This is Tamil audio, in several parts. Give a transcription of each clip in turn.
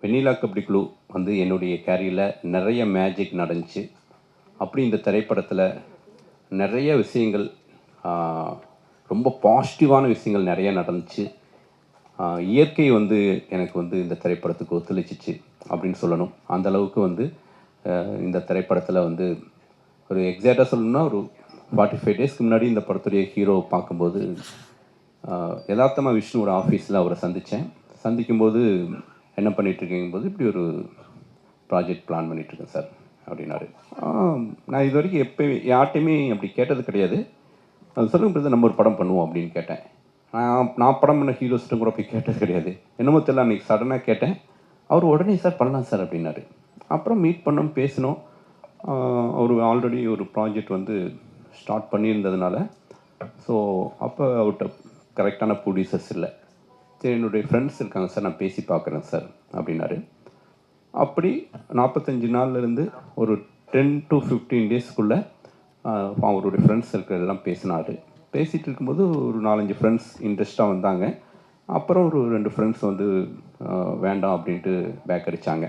வெண்ணிலா கபடி குழு வந்து என்னுடைய கேரியரில் நிறைய மேஜிக் நடந்துச்சு. அப்படி இந்த திரைப்படத்தில் நிறைய விஷயங்கள், ரொம்ப பாசிட்டிவான விஷயங்கள் நிறைய நடந்துச்சு. இயற்கை வந்து எனக்கு வந்து இந்த திரைப்படத்துக்கு ஒத்துழைச்சிச்சு அப்படின்னு சொல்லணும். அந்த அளவுக்கு வந்து இந்த திரைப்படத்தில் வந்து ஒரு எக்ஸாக்டாக சொல்லணும்னா ஒரு 45 டேஸ்க்கு முன்னாடி இந்த படத்துடைய ஹீரோவை பார்க்கும்போது யதார்த்தமாக விஷ்ணுவோட ஆஃபீஸில் அவரை சந்தித்தேன். சந்திக்கும்போது என்ன பண்ணிகிட்ருக்கீங்கும்போது இப்படி ஒரு ப்ராஜெக்ட் பிளான் பண்ணிகிட்ருக்கேன் சார் அப்படின்னாரு. நான் இது வரைக்கும் யார்ட்டையுமே அப்படி கேட்டது கிடையாது. அது சொல்லுங்க பிரதர், நம்ம ஒரு படம் பண்ணுவோம் அப்படின்னு கேட்டேன். நான் படம் பண்ண ஹீரோஸ்ட்டும் கூட போய் கேட்டது கிடையாது. என்னமோ தெரியல, அன்றைக்கி சடனாக கேட்டேன். அவர் உடனே சார் பண்ணலாம் சார் அப்படின்னாரு. அப்புறம் மீட் பண்ணோம், பேசினோம். அவர் ஆல்ரெடி ஒரு ப்ராஜெக்ட் வந்து ஸ்டார்ட் பண்ணியிருந்ததுனால ஸோ அப்போ அவர்கிட்ட கரெக்டான ப்ரொடியூசர்ஸ் இல்லை. சரி, என்னுடைய ஃப்ரெண்ட்ஸ் இருக்காங்க சார், நான் பேசி பார்க்குறேன் சார் அப்படின்னாரு. அப்படி 45 நாள்லேருந்து ஒரு 10 to 15 டேஸ்க்குள்ளே அவருடைய ஃப்ரெண்ட்ஸ் இருக்கிறதெல்லாம் பேசினார். பேசிகிட்டு இருக்கும்போது ஒரு 4-5 ஃப்ரெண்ட்ஸ் இன்ட்ரெஸ்ட்டாக வந்தாங்க. அப்புறம் ஒரு 2 ஃப்ரெண்ட்ஸ் வந்து வேண்டாம் அப்படின்ட்டு பேக் அடித்தாங்க.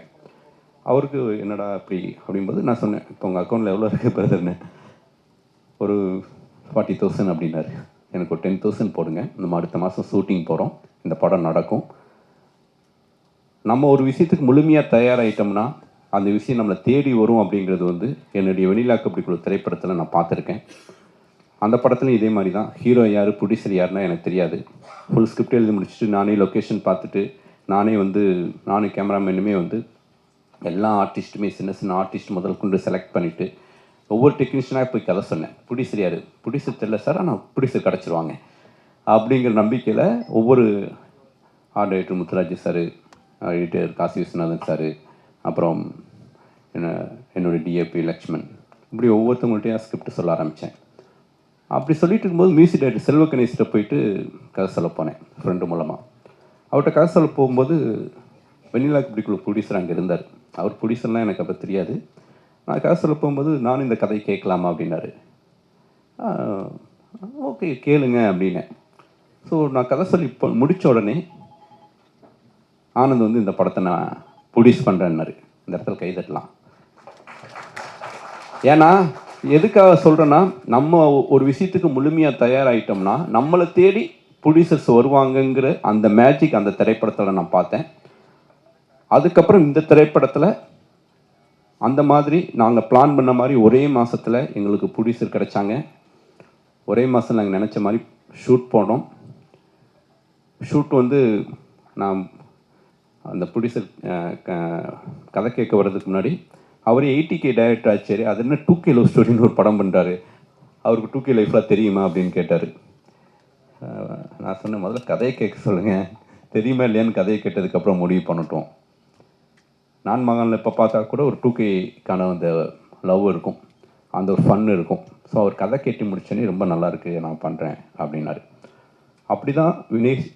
அவருக்கு என்னடா அப்படி அப்படிங்கும்போது நான் சொன்னேன், இப்போ உங்கள் அக்கௌண்ட்டில் எவ்வளோ இருக்குது பிரதர்னு. ஒரு 40,000 அப்படின்னாரு. எனக்கு ஒரு 10,000 போடுங்க, நம்ம அடுத்த மாதம் ஷூட்டிங் போகிறோம், இந்த படம் நடக்கும். நம்ம ஒரு விஷயத்துக்கு முழுமையாக தயாராகிட்டோம்னா அந்த விஷயம் நம்மளை தேடி வரும் அப்படிங்கிறது வந்து என்னுடைய வெண்ணிலா கபடி குழு திரைப்படத்தில் நான் பார்த்துருக்கேன். அந்த படத்துலையும் இதே மாதிரி தான். ஹீரோ யார், ப்ரொடியூசர் யாருன்னா எனக்கு தெரியாது. ஃபுல் ஸ்கிரிப்ட் எழுதி முடிச்சுட்டு நானே லொக்கேஷன் பார்த்துட்டு நானும் கேமராமேனுமே வந்து எல்லா ஆர்டிஸ்ட்டுமே சின்ன சின்ன ஆர்டிஸ்ட் முதல் கொண்டு செலக்ட் பண்ணிவிட்டு ஒவ்வொரு டெக்னீஷியனாக போய் கதை சொன்னேன். ப்ரொடியூசர் யார், ப்ரொடியூசர் தெரியல சார், ஆனால் ப்ரொடியூசர் கிடச்சிருவாங்க அப்படிங்கிற நம்பிக்கையில் ஒவ்வொரு art director Muthuraj sir, editor Kasi Viswanathan sir, அப்புறம் என்னுடைய டிஏபி லக்ஷ்மன், இப்படி ஒவ்வொருத்தவங்கள்ட்டையும் ஸ்கிரிப்ட் சொல்ல ஆரம்பித்தேன். அப்படி சொல்லிட்டு இருக்கும்போது மியூசிக் டைரக்டர் செல்வ கணேஷ்கிட்ட போயிட்டு கதை சொல்ல போனேன் ஃப்ரெண்டு மூலமாக. அவர்கிட்ட கதை சொல்ல போகும்போது வெண்ணிலா கபடி குழு ப்ரொடியூசர் அங்கே இருந்தார். அவர் ப்ரொடியூசர்லாம் எனக்கு அப்போ தெரியாது. நான் கதை சொல்ல போகும்போது நானும் இந்த கதையை கேட்கலாமா அப்படின்னாரு. ஓகே கேளுங்க அப்படின்னேன். ஸோ நான் கதை சொல்லி இப்போ முடித்த உடனே ஆனந்த் வந்து இந்த படத்தை நான் ப்ரொடியூஸ் பண்ணுறேன்னாரு. இந்த இடத்துல கைதட்டலாம். ஏன்னா எதுக்காக சொல்கிறேன்னா, நம்ம ஒரு விஷயத்துக்கு முழுமையாக தயாராகிட்டோம்னா நம்மளை தேடி ப்ரொடியூசர்ஸ் வருவாங்கங்கிற அந்த மேஜிக் அந்த திரைப்படத்தில் நான் பார்த்தேன். அதுக்கப்புறம் இந்த திரைப்படத்தில் அந்த மாதிரி நாங்கள் பிளான் பண்ண மாதிரி ஒரே மாதத்தில் எங்களுக்கு ப்ரொடியூசர் கிடைச்சாங்க. ஒரே மாதம் நாங்கள் நினச்ச மாதிரி ஷூட் போனோம். ஷூட் வந்து நான் அந்த ப்ரொடியூசர் கதை கேட்க வர்றதுக்கு முன்னாடி அவர் 80K டைரக்டர் ஆச்சு. அது என்ன 2K லவ் ஸ்டோரின்னு ஒரு படம் பண்ணுறாரு, அவருக்கு 2K லைஃப்லாம் தெரியுமா அப்படின்னு கேட்டார். நான் சொன்னேன், முதல்ல கதையை கேட்க சொல்லுங்கள், தெரியுமா இல்லையான்னு கதையை கேட்டதுக்கப்புறம் முடிவு பண்ணட்டும். நான் மகனில் இப்போ பார்த்தா கூட ஒரு 2Kக்கான அந்த லவ் இருக்கும், அந்த ஒரு ஃபன் இருக்கும். ஸோ அவர் கதை கேட்டு முடிச்சோன்னே ரொம்ப நல்லாயிருக்கு, நான் பண்ணுறேன் அப்படின்னாரு. அப்படி தான்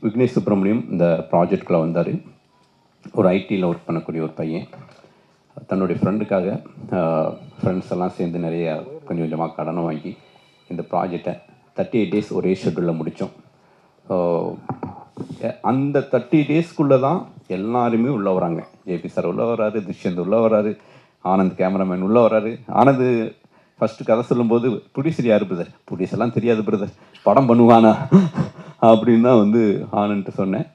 விக்னேஷ் சுப்ரமணியம் இந்த ப்ராஜெக்டில் வந்தார். ஒரு ஐடியில் ஒர்க் பண்ணக்கூடிய ஒரு பையன் தன்னுடைய ஃப்ரெண்டுக்காக ஃப்ரெண்ட்ஸ் எல்லாம் சேர்ந்து நிறைய கொஞ்சம் கொஞ்சமாக கடனை வாங்கி இந்த ப்ராஜெக்டை 38 டேஸ் ஒரே ஷெட்யூலில் முடித்தோம். அந்த 30 டேஸ்க்குள்ளே தான் எல்லாருமே உள்ளே வராங்க. ஜேபி சார் உள்ளே வராரு, துஷ்யந்த் உள்ளே வராரு, ஆனந்த் கேமராமேன் உள்ளே வராரு. ஆனந்த் ஃபஸ்ட்டு கதை சொல்லும்போது ப்ரொடியூசர் யார் பிரதர், ப்ரொடியூசர்லாம் தெரியாது பிரதர், படம் பண்ணுவானா அப்படின்னு தான் வந்து ஆனந்த்ட்டு சொன்னேன்.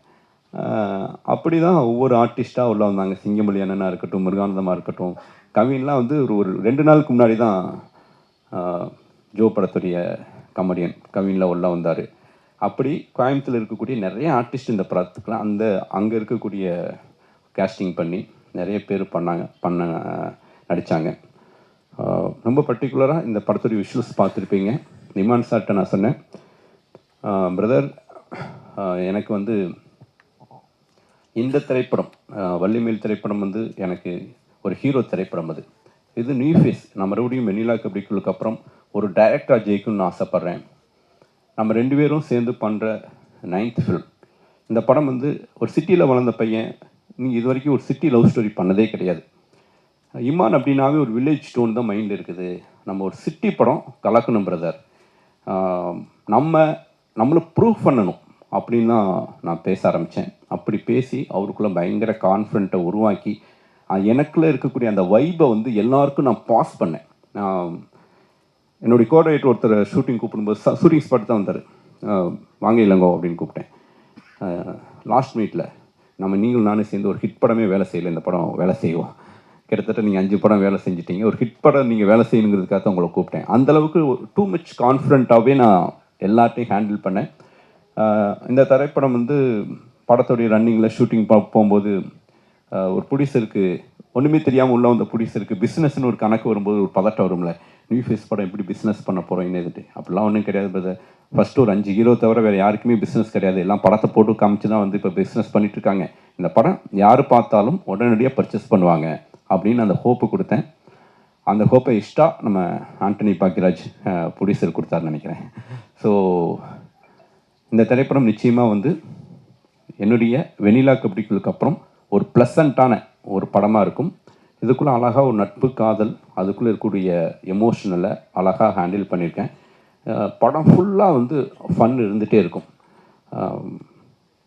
அப்படி தான் ஒவ்வொரு ஆர்டிஸ்ட்டாக உள்ளே வந்தாங்க. சிங்கமொழி அண்ணனாக இருக்கட்டும், முருகானந்தமாக இருக்கட்டும், கவின்லாம் வந்து ஒரு 2 நாளுக்கு முன்னாடி தான் ஜோ படத்துடைய கமெடியன் கவின்லாம் உள்ளே வந்தார். அப்படி கோயம்புத்தூரில் இருக்கக்கூடிய நிறைய ஆர்டிஸ்ட் இந்த படத்துக்குலாம் அங்கே இருக்கக்கூடிய கேஸ்டிங் பண்ணி நிறைய பேர் நடித்தாங்க. ரொம்ப பர்டிகுலராக இந்த படத்துடைய விஷுவல்ஸ் பார்த்துருப்பீங்க. நிமான் சார்கிட்ட நான் சொன்னேன், பிரதர் எனக்கு வந்து இந்த திரைப்படம் வள்ளிமேல் திரைப்படம் வந்து எனக்கு ஒரு ஹீரோ திரைப்படம். இது நியூ ஃபேஸ். நான் மறுபடியும் வெண்ணிலா கபடி குழுக்கு அப்புறம் ஒரு டைரக்டராக ஜெயிக்கணும்னு ஆசைப்பட்றேன். நம்ம 2 பேரும் சேர்ந்து பண்ணுற 9th ஃபிலிம். இந்த படம் வந்து ஒரு சிட்டியில் வளர்ந்த பையன், நீங்கள் இது வரைக்கும் ஒரு சிட்டி லவ் ஸ்டோரி பண்ணதே கிடையாது. இமான் அப்படின்னாவே ஒரு வில்லேஜ் ஸ்டோன் தான் மைண்ட் இருக்குது. நம்ம ஒரு சிட்டி படம் கலக்கணும் பிரதர். நம்மளை ப்ரூவ் பண்ணணும். அப்படின்னு தான் நான் பேச ஆரம்பித்தேன். அப்படி பேசி அவருக்குள்ளே பயங்கர கான்ஃபிடென்ட்டை உருவாக்கி எனக்குள்ளே இருக்கக்கூடிய அந்த வைப்பை வந்து எல்லாருக்கும் நான் பாஸ் பண்ணேன். நான் என்னுடைய கோஆர்டினேட்டர் ஒருத்தர் ஷூட்டிங் கூப்பிடும்போது ஷூட்டிங் ஸ்பாட் தான் வந்தார். வாங்க இளங்கோ அப்படின்னு கூப்பிட்டேன். லாஸ்ட் மினிட்ல நீங்களும் நானும் சேர்ந்து ஒரு ஹிட் படமே வேலை செய்யலை, இந்த படம் வேலை செய்வோம், கிட்டத்தட்ட நீங்கள் 5 படம் வேலை செஞ்சிட்டீங்க, ஒரு ஹிட் படம் நீங்கள் வேலை செய்யணுங்கிறதுக்காக தான் உங்களை கூப்பிட்டேன். அந்தளவுக்கு டூ மச் கான்ஃபிடென்ட்டாகவே நான் எல்லாத்தையும் ஹேண்டில் பண்ணேன். இந்த திரைப்படம் வந்து படத்துடைய ரன்னிங்கில் ஷூட்டிங் போகும்போது ஒரு ப்ரொடியூசருக்கு ஒன்றுமே தெரியாமல் உள்ள வந்த ப்ரொடியூசருக்கு பிஸ்னஸ்னு ஒரு கணக்கு வரும்போது ஒரு பதட்டம் வரும்ல, நியூ ஃபேஸ் படம் எப்படி பிஸ்னஸ் பண்ண போகிறோம் என்னது, அப்படிலாம் ஒன்றும் கிடையாது பிரதர். ஃபஸ்ட்டு ஒரு 5 ஹீரோ தவிர வேறு யாருக்குமே பிஸ்னஸ் கிடையாது, எல்லாம் படத்தை போட்டு காமிச்சு தான் வந்து இப்போ பிஸ்னஸ் பண்ணிகிட்ருக்காங்க, இந்த படம் யார் பார்த்தாலும் உடனடியாக பர்ச்சேஸ் பண்ணுவாங்க அப்படின்னு அந்த ஹோப்பு கொடுத்தேன். அந்த ஹோப்பை நம்ம ஆண்டனி பாக்கியராஜ் ப்ரொடியூசர் கொடுத்தாருன்னு நினைக்கிறேன். ஸோ இந்த திரைப்படம் நிச்சயமாக வந்து என்னுடைய வெனிலா கபடிகளுக்கு அப்புறம் ஒரு ப்ளசண்ட்டான ஒரு படமாக இருக்கும். இதுக்குள்ளே அழகாக ஒரு நட்பு, காதல், அதுக்குள்ளே இருக்கக்கூடிய எமோஷனலை அழகாக ஹேண்டில் பண்ணியிருக்கேன். படம் ஃபுல்லாக வந்து ஃபன் இருந்துகிட்டே இருக்கும்.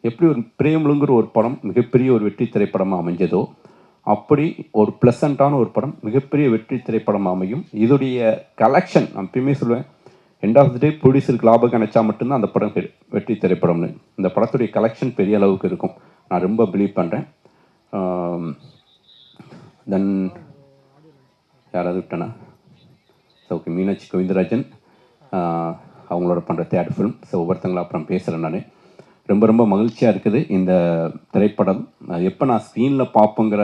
எப்படி ஒரு பிரேமலுங்கிற ஒரு படம் மிகப்பெரிய ஒரு வெற்றி திரைப்படமாக அமைஞ்சதோ, அப்படி ஒரு ப்ளசண்ட்டான ஒரு படம் மிகப்பெரிய வெற்றி திரைப்படம் அமையும். இதோடைய கலெக்ஷன் நான் எப்பயுமே சொல்லுவேன், எண்ட் ஆஃப் த டே ப்ரொடியூசருக்கு லாபம் கிடைச்சா மட்டும்தான் அந்த படம் வெற்றி திரைப்படம்னு. இந்த படத்துடைய கலெக்ஷன் பெரிய அளவுக்கு இருக்கும், நான் ரொம்ப பிலீவ் பண்ணுறேன். தென் யாராவது விட்டேனா? ஓகே, மீனாட்சி கோவிந்தராஜன் அவங்களோட பண்ணுற தேர்ட் ஃபிலிம். ஸோ ஒவ்வொருத்தங்களா அப்புறம் பேசுகிறேன். நான் ரொம்ப ரொம்ப மகிழ்ச்சியாக இருக்குது இந்த திரைப்படம். எப்போ நான் ஸ்க்ரீனில் பார்ப்போங்கிற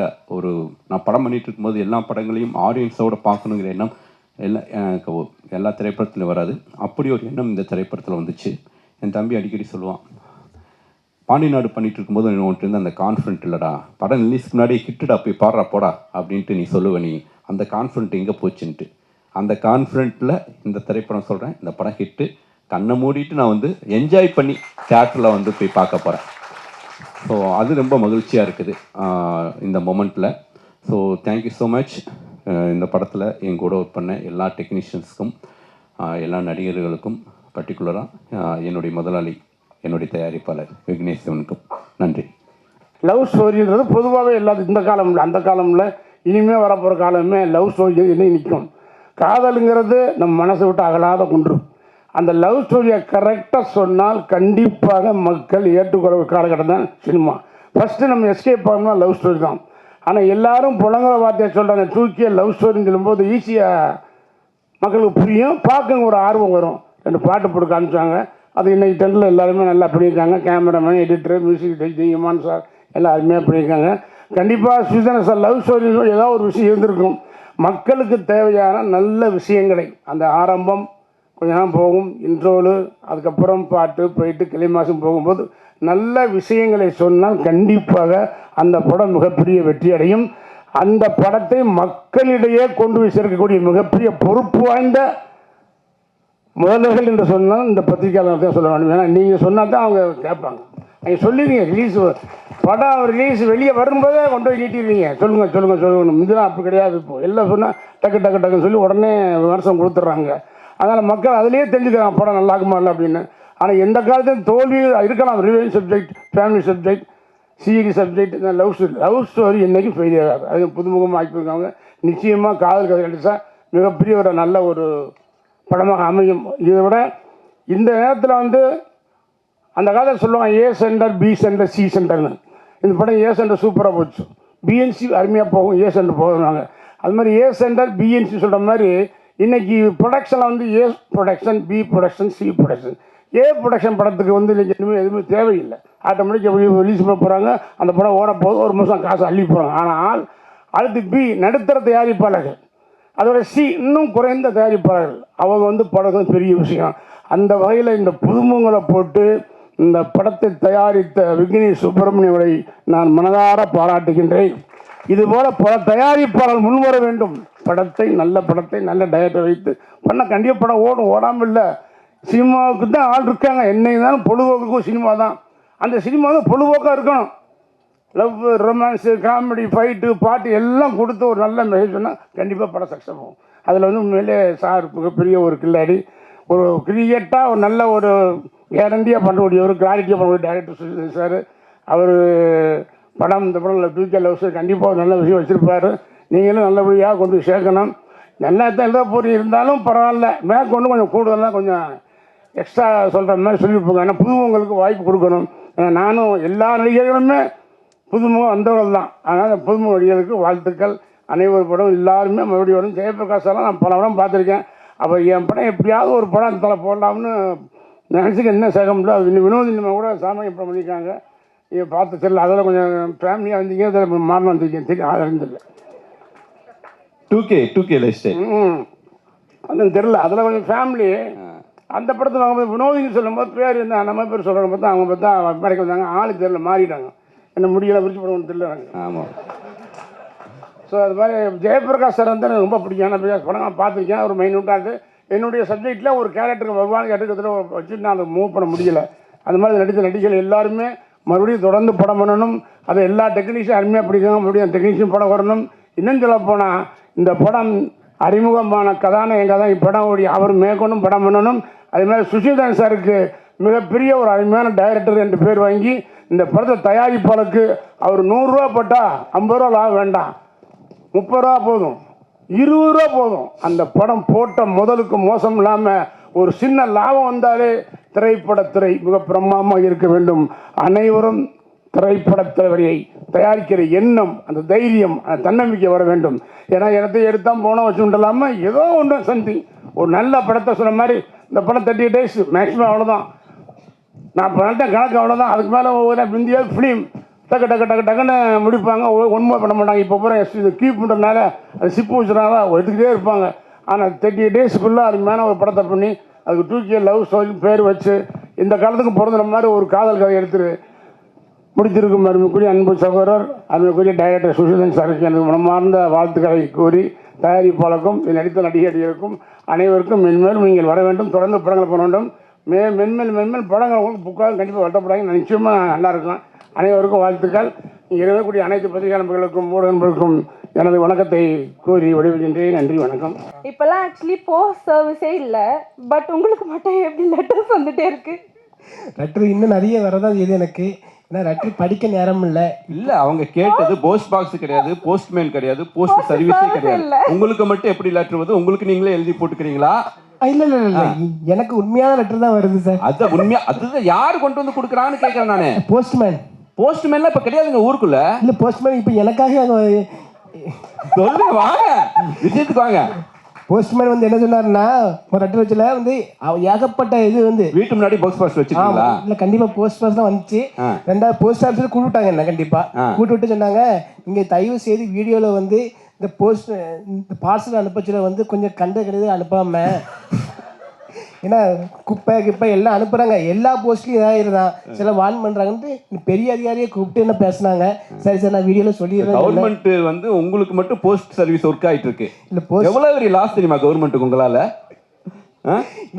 நான் படம் பண்ணிகிட்டு இருக்கும்போது எல்லா படங்களையும் ஆடியன்ஸோடு பார்க்கணுங்கிற எண்ணம் எல்லா திரைப்படத்துலையும் வராது. அப்படி ஒரு எண்ணம் இந்த திரைப்படத்தில் வந்துச்சு. என் தம்பி அடிக்கடி சொல்லுவான், பாண்டி நாடு பண்ணிகிட்டு இருக்கும்போது ஒன்ட்டு இருந்து அந்த கான்ஃபிடென்ட் இல்லைடா, படம் ரிலீஸ்க்கு முன்னாடி ஹிட்டுடா போய் பாடுறா போடா அப்படின்ட்டு நீ சொல்லுவ, நீ அந்த கான்ஃபிடென்ட் எங்கே போச்சுன்ட்டு. அந்த கான்ஃபிடென்ட்டில் இந்த திரைப்படம் சொல்கிறேன், இந்த படம் ஹிட்டு, கண்ணை மூடிட்டு நான் வந்து என்ஜாய் பண்ணி தியேட்டரில் வந்து போய் பார்க்க போகிறேன். ஸோ அது ரொம்ப மகிழ்ச்சியாக இருக்குது இந்த மொமெண்ட்டில். So thank you so much. இந்த படத்தில் என் கூட ஒர்க் பண்ண எல்லா டெக்னீஷியன்ஸுக்கும், எல்லா நடிகர்களுக்கும், பர்டிகுலராக என்னுடைய முதலாளி, என்னுடைய தயாரிப்பாளர் விக்னேஷ் சிவனுக்கும் நன்றி. லவ் ஸ்டோரின்றது பொதுவாகவே எல்லாத்துக்கும் இந்த காலமில் அந்த காலமில் இனிமேல் வரப்போகிற காலமே லவ் ஸ்டோரி இன்னும் நிற்கும். காதலுங்கிறது நம்ம மனசை விட்டு அகலாத குன்று. அந்த லவ் ஸ்டோரியை கரெக்டாக சொன்னால் கண்டிப்பாக மக்கள் ஏற்றுக்கொள்ள காலகட்டம் தான் சினிமா. ஃபஸ்ட்டு நம்ம எஸ்கேப் ஆகணும்னா லவ் ஸ்டோரி தான். ஆனால் எல்லோரும் புலங்கிற வார்த்தையை சொல்கிறாங்க, தூக்கிய லவ் ஸ்டோரின்னு சொல்லும்போது ஈஸியாக மக்களுக்கு புரியும், பார்க்க ஒரு ஆர்வம் வரும். 2 பாட்டு போட்டு காமிச்சாங்க, அது இன்றைக்கி டென்னில் எல்லாருமே நல்லா பண்ணியிருக்காங்க. Cameraman, editor, music director Imman sir எல்லாம் அருமையாக பண்ணியிருக்காங்க. கண்டிப்பாக சுதன சார் லவ் ஸ்டோரி ஏதாவது ஒரு விஷயம் இருந்திருக்கும். மக்களுக்கு தேவையான நல்ல விஷயங்களை, அந்த ஆரம்பம் கொஞ்ச நேரம் போகும், இன்ட்ரோலு, அதுக்கப்புறம் பாட்டு போயிட்டு கிளைமாசம் போகும்போது நல்ல விஷயங்களை சொன்னால் கண்டிப்பாக அந்த படம் மிகப்பெரிய வெற்றி அடையும். அந்த படத்தை மக்களிடையே கொண்டு போய் சேர்க்கக்கூடிய மிகப்பெரிய பொறுப்பு வாய்ந்த முதல்வர்கள் என்று சொன்னால் இந்த பத்திரிகையாளர் தான் சொல்ல வேண்டும். ஏன்னா நீங்கள் சொன்னால் தான் அவங்க கேட்பாங்க. நீங்கள் சொல்லிடுங்க, ரிலீஸ் படம் ரிலீஸ் வெளியே வரும்போதே கொண்டு போய் நீட்டிடுவீங்க, சொல்லுங்கள். இதெல்லாம் அப்படி கிடையாது. இப்போது எல்லாம் சொன்னால் டக்குன்னு சொல்லி உடனே விமர்சனம் கொடுத்துட்றாங்க. அதனால் மக்கள் அதிலேயே தெரிஞ்சுக்கிறாங்க படம் நல்லா இருக்குமா இல்லை அப்படின்னு. ஆனால் எந்த காலத்தையும் தோல்வி இருக்கலாம். Revenge subject, family subject, serious subject, love story என்றைக்கும் ஃபெயிலியர் ஆகாது. அது புதுமுகமாக ஆக்கியிருக்காங்க. நிச்சயமாக காதல் கதை கிடைச்சா மிகப்பெரிய ஒரு நல்ல ஒரு படமாக அமையும். இதை விட இந்த நேரத்தில் வந்து அந்த காலத்தில் சொல்லுவாங்க A centre, B centre, C சென்டர்னு. இந்த படம் ஏ சென்டர் சூப்பராக போச்சு, பிஎன்சி அருமையாக போகும், ஏ சென்டர் போகிறாங்க. அது மாதிரி ஏ சென்டர், பிஎன்சி சொல்கிற மாதிரி இன்றைக்கி ப்ரொடக்ஷனில் வந்து A production, B production, C production. A production படத்துக்கு வந்து இன்றைக்கி எதுவுமே தேவையில்லை. ஆட்டோமேட்டிக் எப்படி ரிலீஸ் பண்ண போகிறாங்க, அந்த படம் ஓட போது ஒரு மாதம் காசு அள்ளி போகிறாங்க. ஆனால் அடுத்து பி நடுத்தர தயாரிப்பாளர்கள், அதோட சி இன்னும் குறைந்த தயாரிப்பாளர்கள், அவங்க வந்து படம் பெரிய விஷயம். அந்த வகையில் இந்த புதுமுகங்களை போட்டு இந்த படத்தை தயாரித்த விக்னேஷ் சுப்பிரமணியனை நான் மனதார பாராட்டுகின்றேன். இதுபோல் பல தயாரிப்பாளர்கள் முன்வர வேண்டும். நல்ல படத்தை நல்ல டைரக்டர் வைத்து பண்ண கண்டிப்பாக படம் ஓடும், ஓடாமல் இல்லை. சினிமாவுக்கு தான் ஆள் இருக்காங்க, என்ன இருந்தாலும் பொழுதுபோக்குக்கும் சினிமா தான். அந்த சினிமா வந்து பொழுதுபோக்காக இருக்கணும். லவ், ரொமான்ஸு, காமெடி, ஃபைட்டு, பாட்டு எல்லாம் கொடுத்து ஒரு நல்ல மெசேஜ் சொன்னால் கண்டிப்பாக படம் சக்ஸஸ் ஆகும். அதில் வந்து உண்மையிலே சார் மிகப்பெரிய ஒரு கில்லாடி, ஒரு கிரியேட்டாக ஒரு நல்ல ஒரு கேரண்டியாக பண்ணக்கூடியவர், கிளாரிட்டியாக பண்ணக்கூடிய டைரக்டர் சுஷிதன் சார். அவர் படம் இந்த படம் டூகே லவ்ஸ் கண்டிப்பாக நல்ல விஷயம் வச்சுருப்பார். நீங்களும் நல்லபடியாக கொண்டு சேர்க்கணும். நல்லா தான் எழுத போய் இருந்தாலும் பரவாயில்ல, மேற்கொண்டு கொஞ்சம் கூடுதலாக கொஞ்சம் எக்ஸ்ட்ரா சொல்கிற மாதிரி சொல்லியிருப்பாங்க. ஏன்னா புதுமுகங்களுக்கு வாய்ப்பு கொடுக்கணும். ஏன்னா நானும் எல்லா நடிகர்களுமே புதுமுகம் வந்தவர்கள் தான். அதனால் புதுமுக நடிகர்களுக்கு வாழ்த்துக்கள். அனைவரும் படம் எல்லாருமே மறுபடியும் வரும். ஜெயபிரகாஷெல்லாம் நான் பல படம் பார்த்துருக்கேன். அப்போ என் படம் எப்படியாவது ஒரு படம் தலை போடலாம்னு நினச்சிக்க என்ன சேர்க்க முடியல. அது வினோதினிமா கூட சாமானிய படம் பண்ணியிருக்காங்க. இதை பார்த்து தெரியல. அதில் கொஞ்சம் ஃபேமிலியாக வந்தீங்க, அதில் மாறணும் வந்திருக்கேன். தெரியும் அது 2K லைஃப் ஸ்டைல். அது தெரில. அதில் கொஞ்சம் ஃபேமிலி. அந்த படத்தில் அவங்க வினோதினி சொல்லும்போது பேர் என்ன நம்ம பேர் சொல்கிறாங்க பார்த்தா அவங்க பார்த்தா மறைக்க வந்தாங்க. ஆளு தெரியல, மாறிட்டாங்க. என்ன முடியலை விரிச்சு படம் தெரியல. ஆமாம். ஸோ அது மாதிரி ஜெயபிரகாஷ் சார் வந்து எனக்கு ரொம்ப பிடிக்கும். ஏன்னா படம் நான் பார்த்துருக்கேன். ஒரு மைனூட்டாக என்னுடைய சப்ஜெக்டில் ஒரு கேரக்டருக்கு வருவான்னு கேட்டுக்கிறதுல வச்சுட்டு நான் அதை மூவ் பண்ண முடியலை. அந்த மாதிரி நடித்த நடிகர்கள் எல்லாருமே மறுபடியும் தொடர்ந்து படம் பண்ணணும். அதை எல்லா டெக்னீஷியன் அருமையாக பிடிக்கும். மறுபடியும் டெக்னீஷியன் படம் வரணும். இன்னும் சொல்ல போனால் இந்த படம் அறிமுகமான கதாநாயகன் தான் இப்படம் ஓடி அவர் மேற்கொண்டும் படம் பண்ணணும். அதே மாதிரி சுஷிதன் சாருக்கு மிகப்பெரிய ஒரு அருமையான டைரக்டர் என்று பேர் வாங்கி இந்த படத்தை தயாரிப்பாளருக்கு அவர் 100 ரூபா போட்டால் 50 ரூபா லாபம் வேண்டாம், 30 ரூபா போதும், 20 ரூபா போதும். அந்த படம் போட்ட முதலுக்கு மோசம் இல்லாமல் ஒரு சின்ன லாபம் வந்தாலே திரைப்படத்துறை மிக பிரமாதமாக இருக்க வேண்டும். அனைவரும் திரைப்படத்துறையை தயாரிக்கிற எண்ணம், அந்த தைரியம், அந்த தன்னம்பிக்கை வர வேண்டும். ஏன்னா இடத்தை எடுத்தால் போனால் வச்சுட்டலாமல் ஏதோ ஒன்று சம்திங் ஒரு நல்ல படத்தை சொன்ன மாதிரி இந்த படம் 30 days மேக்ஸிமம் அவ்வளோதான். நான் பண்ணிட்ட கணக்கு அவ்வளோதான். அதுக்கு மேலே ஒவ்வொரு இந்தியா ஃபிலிம் டக்குன்னு முடிப்பாங்க. ஒன்றுமே பண்ண மாட்டாங்க. இப்போ பூரா கீப் பண்ணுறதுனால அது சிப்பு வச்சுனால எடுத்துக்கிட்டே இருப்பாங்க. ஆனால் 30 daysக்குள்ளே அதுக்கு மேலே ஒரு படத்தை பண்ணி அதுக்கு 2K லவ் ஸ்டோரி பேர் வச்சு இந்த காலத்துக்கு பிறந்த மாதிரி ஒரு காதல் கதை எடுத்துரு முடித்திருக்கும் அருமைக்குரிய அன்பு சகோதரர், அருமைக்குரிய டைரக்டர் சுஷிதன் சாருக்கு எனக்கு மனமார்ந்த வாழ்த்துக்களை கூறி தயாரிப்பாளருக்கும் நடித்த நடிகர்களுக்கும் அனைவருக்கும் மென்மேலும் நீங்கள் வர வேண்டும். தொடர்ந்து படங்கள் பண்ண வேண்டும். மென்மேல் படங்கள் உங்களுக்கு புக்காக கண்டிப்பாக வட்டப்படாங்க. நிச்சயமாக நல்லாயிருக்கும். அனைவருக்கும் வாழ்த்துக்கள். இங்கே இருக்கக்கூடிய அனைத்து பத்திரிகை நண்பர்களுக்கும் ஊடக நண்பர்களுக்கும் எனது வணக்கத்தை கூறி விடைபெறுகின்றேன். நன்றி, வணக்கம். இப்போல்லாம் ஆக்சுவலி போஸ்ட் சர்வீஸே இல்லை. பட் உங்களுக்கு மட்டும் எப்படி லெட்டர்ஸ் வந்துட்டே இருக்கு? லெட்டர் இன்னும் நிறைய வரதான் இது எனக்கு. ஏன்னா லெட்டர் படிக்க நேரம் இல்லை. அவங்க கேட்டது போஸ்ட் பாக்ஸ் கிடையாது, போஸ்ட்மேன் கிடையாது, போஸ்ட் சர்வீஸே கிடையாது. உங்களுக்கு மட்டும் எப்படி லெட்டர் வருது? உங்களுக்கு நீங்களே எழுதி போட்டுக்கிறீங்களா? இல்ல எனக்கு உண்மையான லெட்டர் தான் வருது சார். அது உண்மையா? அதுதான் யாரு கொண்டு வந்து கொடுக்குறான்னு கேட்கறேன் நானு. போஸ்ட்மேன்லாம் இப்ப கிடையாதுங்க ஊருக்குள்ள. இல்ல போஸ்ட்மேன் இப்ப எனக்காக சொல்லுங்க, வாங்க விஷயத்துக்கு வாங்க. போஸ்ட்மேன் வந்து என்ன சொன்னாருன்னா, ஒரு லெட்டர் வச்சுல வந்து ஏகப்பட்ட இது வந்து வீட்டு முன்னாடி போஸ்ட் பாக்ஸ் வச்சுருக்கீங்களா? இல்ல கண்டிப்பா போஸ்ட் பாக்ஸ் தான் வந்துச்சு. ரெண்டாவது போஸ்ட் ஆஃபீஸ்ல கூப்பிட்டாங்க என்ன, கண்டிப்பா கூப்பிட்டு விட்டு சொன்னாங்க, நீங்க தயவு செய்து வீடியோல வந்து இந்த இந்த பார்சல் அனுப்பச்சுல வந்து கொஞ்சம் கிடையாது அனுப்பாம. ஏன்னா குப்பை எல்லாம் அனுப்புறாங்க. எல்லா போஸ்ட்லையும் இதாயிருதான். சில வான் பண்றாங்கன்ட்டு பெரிய அதிகாரியை கூப்பிட்டு என்ன பேசினாங்க. சரி சார் நான் வீடியோல சொல்லிடுறேன். கவர்மெண்ட் வந்து உங்களுக்கு மட்டும் போஸ்ட் சர்வீஸ் ஒர்க் ஆயிட்டு இருக்கு. இல்ல எவ்வளவு பெரிய லாஸ் தெரியுமா கவர்மெண்ட்டுக்கு உங்களால?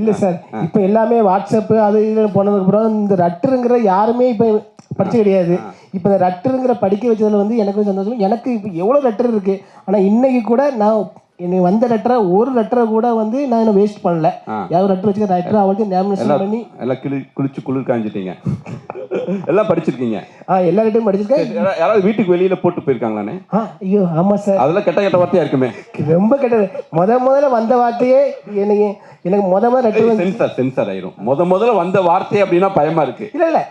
இல்ல சார் இப்ப எல்லாமே வாட்ஸ்அப் அது இது போனதுக்கு அப்புறம் இந்த லெட்டருங்கிற யாருமே இப்ப படிச்சு கிடையாது. இப்ப இந்த லெட்டருங்கிற படிக்க வச்சதுல வந்து எனக்கு சந்தோஷம். எனக்கு இப்ப எவ்வளவு லெட்டர் இருக்கு. ஆனா இன்னைக்கு கூட நான் எனக்கு வந்த லெட்டரை ஒரு லெட்டரை கூட வந்து நான் என்ன வேஸ்ட் பண்ணல. யாரும் லெட்டர் வச்சுக்க லெட்டர் அவளுக்கு நேமினேஷன் பண்ணி எல்லாம் குளிச்சு குளிர் காஞ்சிட்டீங்க. எல்லாம் படிச்சிருக்கீங்க? எல்லா லெட்டரும் படிச்சிருக்கேன். யாராவது வீட்டுக்கு வெளியில போட்டு போயிருக்காங்களானே? ஐயோ ஆமா சார். அதெல்லாம் கெட்ட வார்த்தையா இருக்குமே. ரொம்ப கெட்டது. முதல்ல வந்த வார்த்தையே எனக்கு முதல்ல லெட்டர் சென்சார் ஆயிரும். முதல்ல வந்த வார்த்தை அப்படின்னா பயமா இருக்கு. இல்ல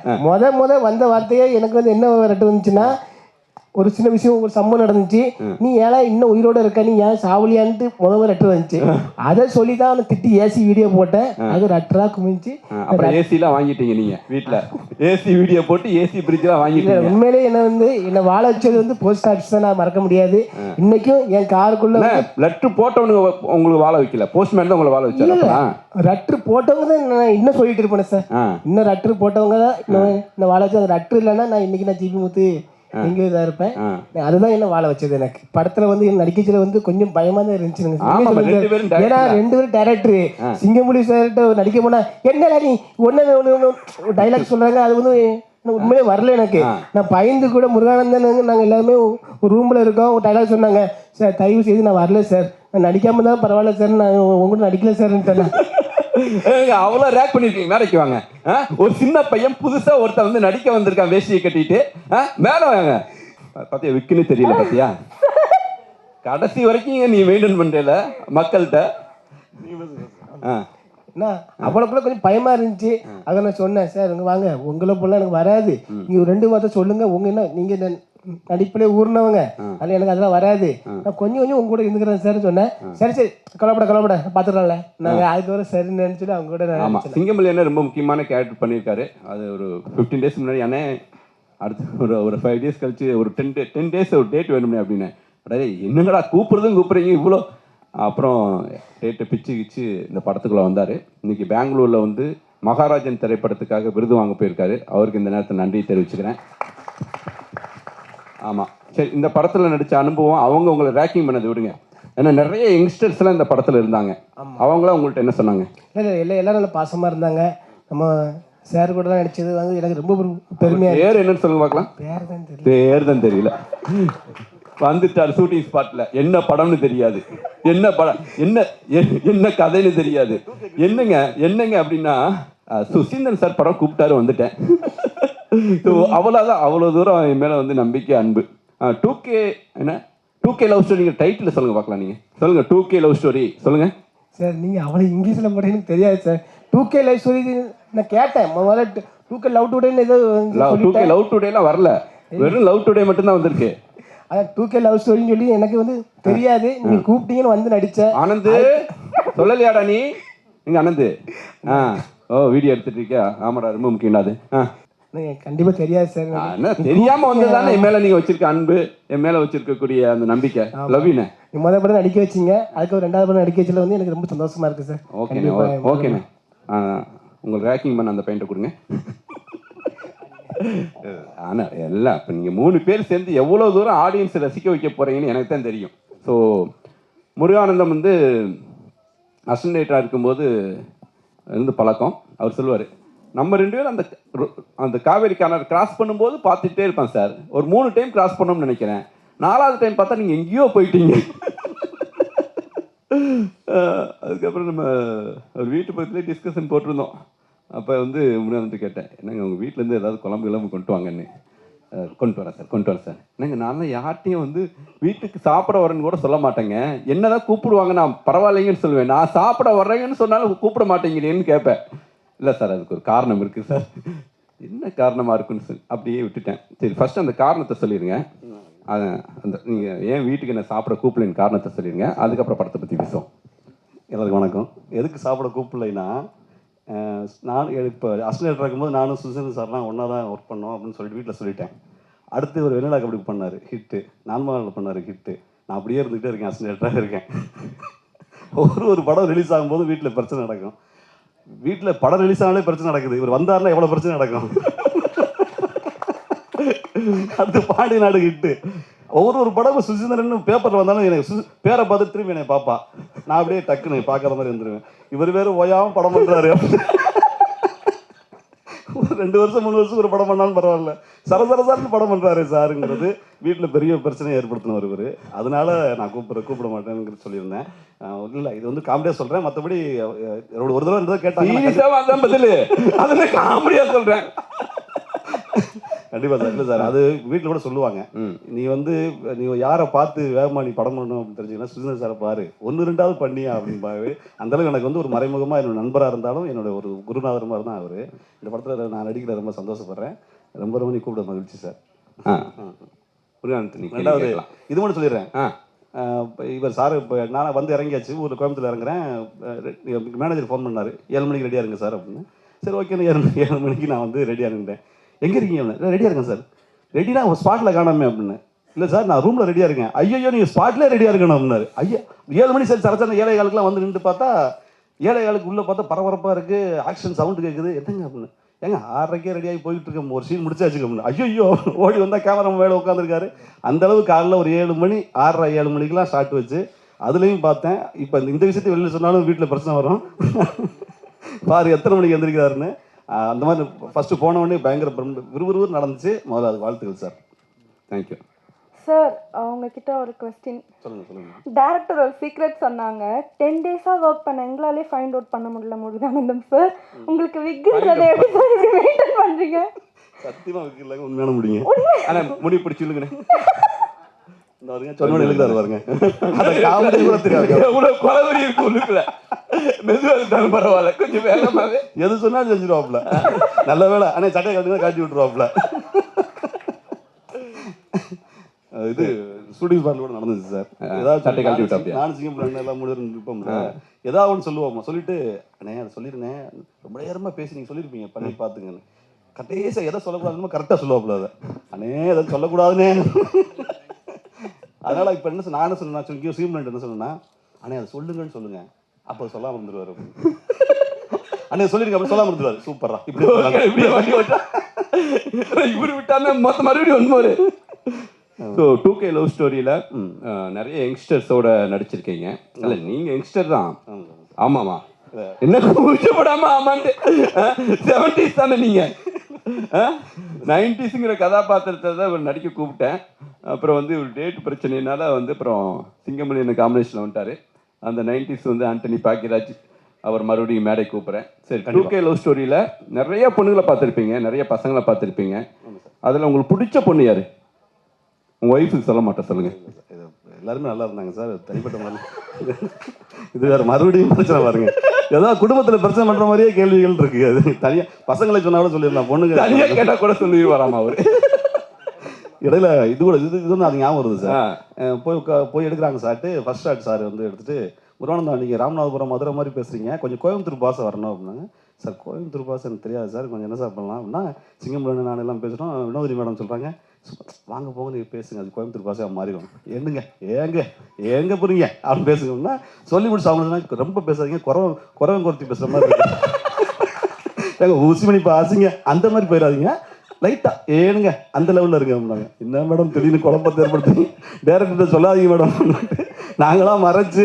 முதல் வந்த வார்த்தையே எனக்கு வந்து என்ன லெட்டர் வந்துச்சுன்னா, ஒரு சின்ன விஷயம் ஒரு சம்பவம் நடந்துச்சு. நீ ஏன்னா இன்னும் உயிரோட இருக்க, நீ ஏன் சாவலியான்ட்டு முதல்ல லெட்டர் வந்துச்சு. அதை சொல்லி தான் அவனை திட்டி ஏசி வீடியோ போட்டேன். அது லெட்டரா குமிச்சு அப்புறம் ஏசி எல்லாம் வாங்கிட்டீங்க நீங்க வீட்டுல. ஏசி வீடியோ போட்டு ஏசி பிரிட்ஜ் எல்லாம் வாங்கிட்டீங்க. உண்மையிலேயே என்ன வாழ வச்சது வந்து போஸ்ட் ஆஃபீஸ் தான். நான் மறக்க முடியாது. இன்னைக்கும் என் காருக்குள்ள லெட்டர் போட்டவனுங்க உங்களுக்கு வாழ வைக்கல, போஸ்ட்மேன் தான் உங்களை வாழ வச்சாங்க. லெட்டர் போட்டவங்க தான் நான் இன்னும் சொல்லிட்டு இருப்பேன் சார். இன்னும் லெட்டர் போட்டவங்க தான் இன்னும் வாழ வச்சு. அந்த லெட்டர் இல்லைன்னா நான் இன்னைக்கு நான் ஜிபி முத்து எங்க இதா இருப்பேன். அதுதான் என்ன வாழ வச்சது. எனக்கு படத்துல வந்து நடிக்கச்சுல வந்து கொஞ்சம் பயமா தான் இருந்துச்சு. ஏன்னா 2 பேரும் டைரக்டர். சிங்கமுடி சார்கிட்ட நடிக்க போனா என்ன நீ ஒன்னு டைலாக் சொல்றாங்க, அது வந்து உண்மையிலே வரல எனக்கு. நான் பயந்து கூட முருகானந்தன் நாங்கள் எல்லாருமே ஒரு ரூம்ல இருக்கோம். ஒரு டைலாக் சொன்னாங்க, சார் தயவு செய்து நான் வரல சார், நான் நடிக்காம தான் பரவாயில்ல சார், நான் உங்கள்கிட்ட நடிக்கல சார்ன்னு சொன்னேன். அவ்வளோ ரேக் பண்ணிருக்கீங்க. மேடைக்கு வாங்க. ஒரு சின்ன பையன் புதுசா ஒருத்தன் வந்து நடிக்க வந்திருக்கான் வேஷ்டியை கட்டிட்டு. மேலே வாங்க. பார்த்தியா விக்குன்னு தெரியல பார்த்தியா? கடைசி வரைக்கும் நீ மெயின்டைன் பண்றல மக்கள்கிட்ட. என்ன அவ்வளோக்குள்ள கொஞ்சம் பயமா இருந்துச்சு. அதை நான் சொன்னேன், சார் இங்கே வாங்க, உங்களை போல எனக்கு வராது, நீங்கள் 2 வார்த்தை சொல்லுங்க, உங்க என்ன நீங்கள் நடிப்பிலே ஊர்னவங்க, அதில் எனக்கு அதெல்லாம் வராது, நான் கொஞ்சம் கொஞ்சம் உங்க கூட இருந்துக்கிறேன் சார் சொன்னேன். சரி சரி கலப்பட பார்த்துக்கலாம்ல நாங்கள் அதுக்கு வர சரின்னு நினச்சிட்டு அவங்க கூட. ஆமாம், சிங்கமல்லி என்ன ரொம்ப முக்கியமான கேரக்டர் பண்ணியிருக்காரு. அது ஒரு 15 டேஸ் முன்னாடி அண்ணே அடுத்து ஒரு 5 டேஸ் கழிச்சு ஒரு 10 டேஸ் ஒரு டேட் வேணும்னே அப்படின்னு. அடே என்னங்கடா கூப்பிட்றீங்க இவ்வளோ. அப்புறம் டேட்டை பிச்சு இந்த படத்துக்குள்ளே வந்தார். இன்றைக்கி பெங்களூரில் வந்து மகாராஜன் திரைப்படத்துக்காக விருது வாங்க போயிருக்காரு. அவருக்கு இந்த நேரத்தில் நன்றி தெரிவிச்சுக்கிறேன். ஆமாம், சரி, இந்த படத்தில் நடித்த அனுபவம் அவங்க உங்களை ரேக்கிங் பண்ணதை விடுங்க. ஏன்னா நிறைய யங்ஸ்டர்ஸ்லாம் இந்த படத்தில் இருந்தாங்க. அவங்களாம் உங்கள்கிட்ட என்ன சொன்னாங்க? இல்லை எல்லாரும் நல்லா பாசமாக இருந்தாங்க. நம்ம சார் கூட தான் நடிச்சது வந்து எனக்கு ரொம்ப பெருமையாக. பேர் என்னன்னு சொல்லுங்க பார்க்கலாம். பேர் தான் தெரியல. வந்துட்டார் ஷூட்டிங் ஸ்பாட்ல. என்ன படம்னு தெரியாது, என்ன படம் என்ன கதைன்னு தெரியாது. என்னங்க அப்படின்னா சுசீந்திரன் சார் படம் கூப்பிட்டாரு, வந்துட்டேன். அவ்வளோதான், அவ்வளோ தூரம் என் மேலே வந்து நம்பிக்கை, அன்பு. 2K லவ் ஸ்டோரி டைட்டில் சொல்லுங்க பார்க்கலாம். நீங்கள் சொல்லுங்க 2K லவ் ஸ்டோரி சொல்லுங்க சார். நீங்கள் அவ்வளோ இங்கிலீஷில் போட எனக்கு தெரியாது சார். 2K லவ் ஸ்டோரி நான் கேட்டேன் முதல்ல. 2K லவ் டுடேன்னு ஏதோ 2K லவ் டுடேலாம் வரல, வெறும் லவ் டுடே மட்டும்தான் வந்திருக்கு. அதான் 2K லவ் ஸ்டோரின்னு சொல்லி எனக்கு வந்து தெரியாது. நீங்க கூப்பிட்டீங்கன்னு வந்து நடிச்சேன். ஆனந்து சொல்லலையாடா நீ? நீங்க ஆனந்து வீடியோ எடுத்துட்டு இருக்கியா? ஆமாடா, ரொம்ப முக்கியம் அது. கண்டிப்பா தெரியாது சார். என்ன தெரியாம வந்ததுதானே என் மேல நீங்க வச்சிருக்க அன்பு, என் மேல வச்சிருக்கக்கூடிய அந்த நம்பிக்கை. லவ்யூண்ணே, முதல் படம் நடிக்க வச்சிங்க, அதுக்கு ஒரு 2வது படம் நடிக்க வச்சதுல வந்து எனக்கு ரொம்ப சந்தோஷமா இருக்கு சார். ஓகேண்ணே. உங்களுக்கு ரேக்கிங் பண்ண அந்த பெயிண்ட்டை கொடுங்க. ஆனால் எல்லாம் இப்போ நீங்கள் 3 பேர் சேர்ந்து எவ்வளோ தூரம் ஆடியன்ஸை ரசிக்க வைக்க போகிறீங்கன்னு எனக்கு தான் தெரியும். ஸோ முருகானந்தம் வந்து அசிஸ்டன்ட் இருக்கும்போது இருந்து பழக்கம். அவர் சொல்லுவார், நம்ம 2 பேரும் அந்த காவேரி கார்னர் கிராஸ் பண்ணும்போது பார்த்துட்டே இருப்பேன் சார். ஒரு 3 டைம் கிராஸ் பண்ணோம்னு நினைக்கிறேன். 4வது டைம் பார்த்தா நீங்கள் எங்கேயோ போயிட்டீங்க. அதுக்கப்புறம் நம்ம ஒரு வீட்டு பக்கத்துலேயே டிஸ்கஷன் போட்டிருந்தோம். அப்போ வந்து முன்னாடி கேட்டேன், என்னங்க உங்கள் வீட்டிலேருந்து ஏதாவது குழம்பு கொண்டு வாங்கன்னு. கொண்டு வரேன் சார். என்னங்க நான்லாம் யார்ட்டையும் வந்து வீட்டுக்கு சாப்பிட வரேன்னு கூட சொல்ல மாட்டேங்க. என்னதான் கூப்பிடுவாங்க, நான் பரவாயில்லைங்கன்னு சொல்லுவேன். நான் சாப்பிட வர்றேங்கன்னு சொன்னாலும் கூப்பிட மாட்டேங்கிறேன்னு கேட்பேன். இல்லை சார், அதுக்கு ஒரு காரணம் இருக்குது சார். என்ன காரணமாக இருக்குன்னு சொல்லி அப்படியே விட்டுட்டேன். சரி, ஃபஸ்ட்டு அந்த காரணத்தை சொல்லிடுங்க. அந்த நீங்கள் ஏன் வீட்டுக்கு என்ன சாப்பிட கூப்பிடலைன்னு காரணத்தை சொல்லிடுங்க. அதுக்கப்புறம் படத்தை பற்றி பேசுவோம். எல்லாருக்கும் வணக்கம். எதுக்கு சாப்பிட கூப்பிடலைன்னா, நான் இப்போ அசிஸ்டன்ட் இருக்கும்போது நானும் சுசீந்திரன் சார்லாம் ஒன்றா தான் ஒர்க் பண்ணோம் அப்படின்னு சொல்லிட்டு வீட்டில் சொல்லிட்டேன். அடுத்து ஒரு வெண்ணிலா கபடி பண்ணார் ஹிட்டு, நான்மாவில் பண்ணார் ஹிட்டு. நான் அப்படியே இருந்துகிட்டே இருக்கேன், அசிஸ்டன்டாக இருக்கேன். ஒரு படம் ரிலீஸ் ஆகும்போது வீட்டில் பிரச்சனை நடக்கும். வீட்டில் படம் ரிலீஸ் ஆனாலே பிரச்சனை நடக்குது. இவர் வந்தாருன்னா எவ்வளோ பிரச்சனை நடக்கும். அடுத்து பாண்டி நாடு ஹிட்டு. ஒரு படம் சுசீந்திரன் பேப்பரில் வந்தாலும் எனக்கு பேரை பார்த்து திரும்பி என்னை பார்ப்பா. நான் அப்படியே டக்குன்னு பார்க்காத மாதிரி வந்துடுவேன். இவர் வேறு ஓயாமல் படம் பண்ணுறாரு. ஒரு 2 வருஷம் 3 வருஷம் ஒரு படம் பண்ணாலும் பரவாயில்ல, சரசரசார்னு படம் பண்ணுறாரு சாருங்கிறது வீட்டில் பெரிய பிரச்சனையை ஏற்படுத்தினவர் இவர். அதனால நான் கூப்பிட மாட்டேன்னு சொல்லியிருந்தேன். இல்லை, இது வந்து காமெடியாக சொல்கிறேன். மற்றபடி ஒரு தடவை இருந்தால் கேட்டாங்க பதில் அதில் காமெடியாக சொல்கிறேன். கண்டிப்பாக சார். இல்லை சார், அது வீட்டில் கூட சொல்லுவாங்க, நீ யாரை பார்த்து வேகமாக நீ படம் பண்ணணும் அப்படின்னு தெரிஞ்சுக்கலாம், சுசீந்திரன் சாரை பாரு, 1-2வது பண்ணியா அப்படின்பாரு. அந்தளவுக்கு எனக்கு வந்து ஒரு மறைமுகமாக என்னோட நண்பராக இருந்தாலும் என்னோட ஒரு குருநாதர் மாதிரி தான் அவர். இந்த படத்தில் நான் நடிக்கிற ரொம்ப சந்தோஷப்படுறேன். ரொம்ப நீ கூப்பிட மகிழ்ச்சி சார். ரெண்டாவது இது மட்டும் சொல்லிடுறேன். இவர் சார் இப்போ நான் வந்து இறங்கியாச்சு, ஒரு கோயம்புத்தூர் இறங்குறேன். மேனேஜர் ஃபோன் பண்ணார், 7 மணிக்கு ரெடியாக இருங்க சார் அப்படின்னு. சரி ஓகே, 7 மணிக்கு நான் வந்து ரெடியாக இருந்தேன். எங்கே இருக்கீங்க அப்படின்னு. ரெடியாக இருக்கேன் சார். ரெடினா ஸ்பாட்டில் காணாமே அப்படின்னு. இல்லை சார், நான் ரூமில் ரெடியாக இருக்கேன். ஐயோ நீங்கள் ஸ்பாட்லேயே ரெடியாக இருக்கணும் அப்படின்னாரு. ஐயா 7 மணி சரி சரச்சன 7:15 வந்து நின்று பார்த்தா 7:15 உள்ளே பார்த்தா பரபரப்பாக இருக்குது, ஆக்ஷன் சவுண்டு கேட்குது. என்னங்க அப்படின்னு. ஏங்க 6:30 ரெடியாகி போயிட்டு இருக்கேன், ஒரு சீன் முடிச்சாச்சு அப்படின்னு. ஐயோ ஓடி வந்தால் கேமரா மேலே உட்காந்துருக்காரு. அந்தளவு காலையில் ஒரு 7 மணி 6:30 7 மணிக்கெலாம் ஷார்ட் வச்சு அதுலேயும் பார்த்தேன். இப்போ இந்த விஷயத்தை வெளியில் சொன்னாலும் வீட்டில் பிரச்சனை வரும். பாரு எத்தனை மணிக்கு எந்திரிக்கிறாருன்னு. அந்த மாதிரி ஃபஸ்ட்டு போனவொடனே பயங்கர விறுவிறுன்னு நடந்துச்சு. முதல்ல அது வாழ்த்துக்கள் சார். தேங்க்யூ. சார் அவங்கக்கிட்ட ஒரு கொஸ்டின். சொல்லுங்கள். டேரக்டர் ஒரு சீக்ரெட் சொன்னாங்க. 10 டேஸாக ஒர்க் பண்ண எங்களாலே ஃபைண்ட் அவுட் பண்ண முடியல முருகானந்தம் சார். உங்களுக்கு விக்குன்றதை எப்படி சார் இப்படி மெயின்டைன் பண்ணுறீங்க? சத்தியமாக விற்கலாங்க, உண்மையான முடியுங்க. ஆனால் முடி பிடிச்சிருங்க. இந்த வருங்க சொன்ன எழுதாரு பாருங்க. அதை காமெடி கூட தெரியாது. எவ்வளோ கொலவரி இருக்கு உள்ளுக்குள்ள. மெதுவாக இருந்தாலும் பரவாயில்ல, கொஞ்சம் வேகமாகவே எது சொன்னாலும் செஞ்சிருவாப்புல. நல்ல வேலை. ஆனால் சட்டையை கட்டி காட்டி விட்டுருவாப்புல. இது ஸ்டூடியோ பார்ல கூட நடந்துச்சு சார். ஏதாவது சட்டை கழட்டி விட்டாப்பியா? நானும் சிங்கப்பூர் எல்லாம் முடிவு இருப்போம்ல, ஏதாவது ஒன்று சொல்லுவோம். சொல்லிட்டு அண்ணே அதை சொல்லிருந்தேன், ரொம்ப நேரமாக பேசி நீங்கள் சொல்லியிருப்பீங்க, பண்ணி பார்த்துங்கன்னு. கடைசியாக எதை சொல்லக்கூடாதுன்னு கரெக்டாக சொல்லுவாப்புல. அதை அண்ணே எதை சொல்லக்கூடாதுன்னே. அதனால் இப்போ என்ன நான் என்ன சொன்னேன், சொல்லி சீம்லண்ட் என்ன சொன்னேன்னா, அண்ணே அதை சொல்லுங்கன்னு சொல்லுங்க, அப்போ சொல்லாமல் இருந்துருவார். அண்ணே சொல்லிருங்க, அப்படி சொல்லாமல் இருந்துருவார். சூப்பரா இப்படி இவர் விட்டாருன்னா மொத்தம் மறுபடியும் ஒன்று. ஸோ 2K லவ் ஸ்டோரியில் நிறைய யங்ஸ்டர்ஸோட நடிச்சிருக்கீங்க. இல்லை நீங்கள் யங்ஸ்டர் தான். ஆமாம்மா, என்ன கூச்சப்படாம ஆமான்ட்டு 70s தானே நீங்கள். 90ஸ்ங்கிற கதாபாத்திரத்தை தான் இவர் நடிக்க கூப்பிட்டேன். அப்புறம் வந்து ஒரு டேட் பிரச்சனைனால வந்து அப்புறம் சிங்கமொழி காம்பினேஷனில் வந்துட்டார். அந்த 90s வந்து ஆண்டனி பாக்கியராஜ் அவர் மறுபடியும் மேடை கூப்பிட்றேன். சரி, 2K லவ் ஸ்டோரியில் நிறைய பொண்ணுங்களை பார்த்துருப்பீங்க, நிறைய பசங்களை பார்த்துருப்பீங்க. அதில் உங்களுக்கு பிடிச்ச பொண்ணு யார்? உங்கள் ஒய்ஃபுக்கு சொல்ல மாட்டேன், சொல்லுங்கள். எல்லாருமே நல்லா இருந்தாங்க சார். தனிப்பட்ட மாதிரி இது வேறு மறுபடியும் பிரச்சனை பாருங்க. ஏதாவது குடும்பத்தில் பிரச்சனை பண்ணுற மாதிரியே கேள்விகள் இருக்கு. அது தனியாக பசங்களை சொன்னா கூட சொல்லிடலாம், பொண்ணுங்க தனியாக கேட்டால் கூட சொல்லி வராமா அவர். இடையில இது கூட இது அது ஞாபகம் வருது சார். போய் எடுக்கிறாங்க சார்ட்டு. ஃபர்ஸ்ட் ஷாட் சார் வந்து எடுத்துட்டு, முருகானந்தம் நீங்கள் ராமநாதபுரம் மதுரை மாதிரி பேசுகிறீங்க, கொஞ்சம் கோயம்புத்தூர் பாசை வரணும் அப்படின்னாங்க. சார் கோயம்புத்தூர் பாசை எனக்கு தெரியாது சார், கொஞ்சம் என்ன சார் பண்ணலாம் அப்படின்னா, சிங்கம்புலன்னு நான் எல்லாம் பேசுகிறோம். வினோதினி மேடம் சொல்கிறாங்க, வாங்க போங்க நீங்கள் பேசுங்க, அது கோயம்புத்தூர் பாசையாக மாறிடும். என்னங்க ஏங்க புரியுங்க அப்படின்னு பேசுங்கன்னா சொல்லி முடிச்சு அவங்க ரொம்ப பேசாதீங்க, குறவன் குறைச்சி பேசுகிற மாதிரி இருக்கு. ஏங்க ஊசி மணி பாசிங்க அந்த மாதிரி போயிடாதீங்க, லைட்டாக ஏனுங்க அந்த லெவலில் இருங்க அப்படின்னாங்க. என்ன மேடம் திடீர்னு குழப்பத்தை ஏற்படுத்தி டேரக்டர்கிட்ட சொல்லாதீங்க மேடம். நாங்களாம் மறைச்சு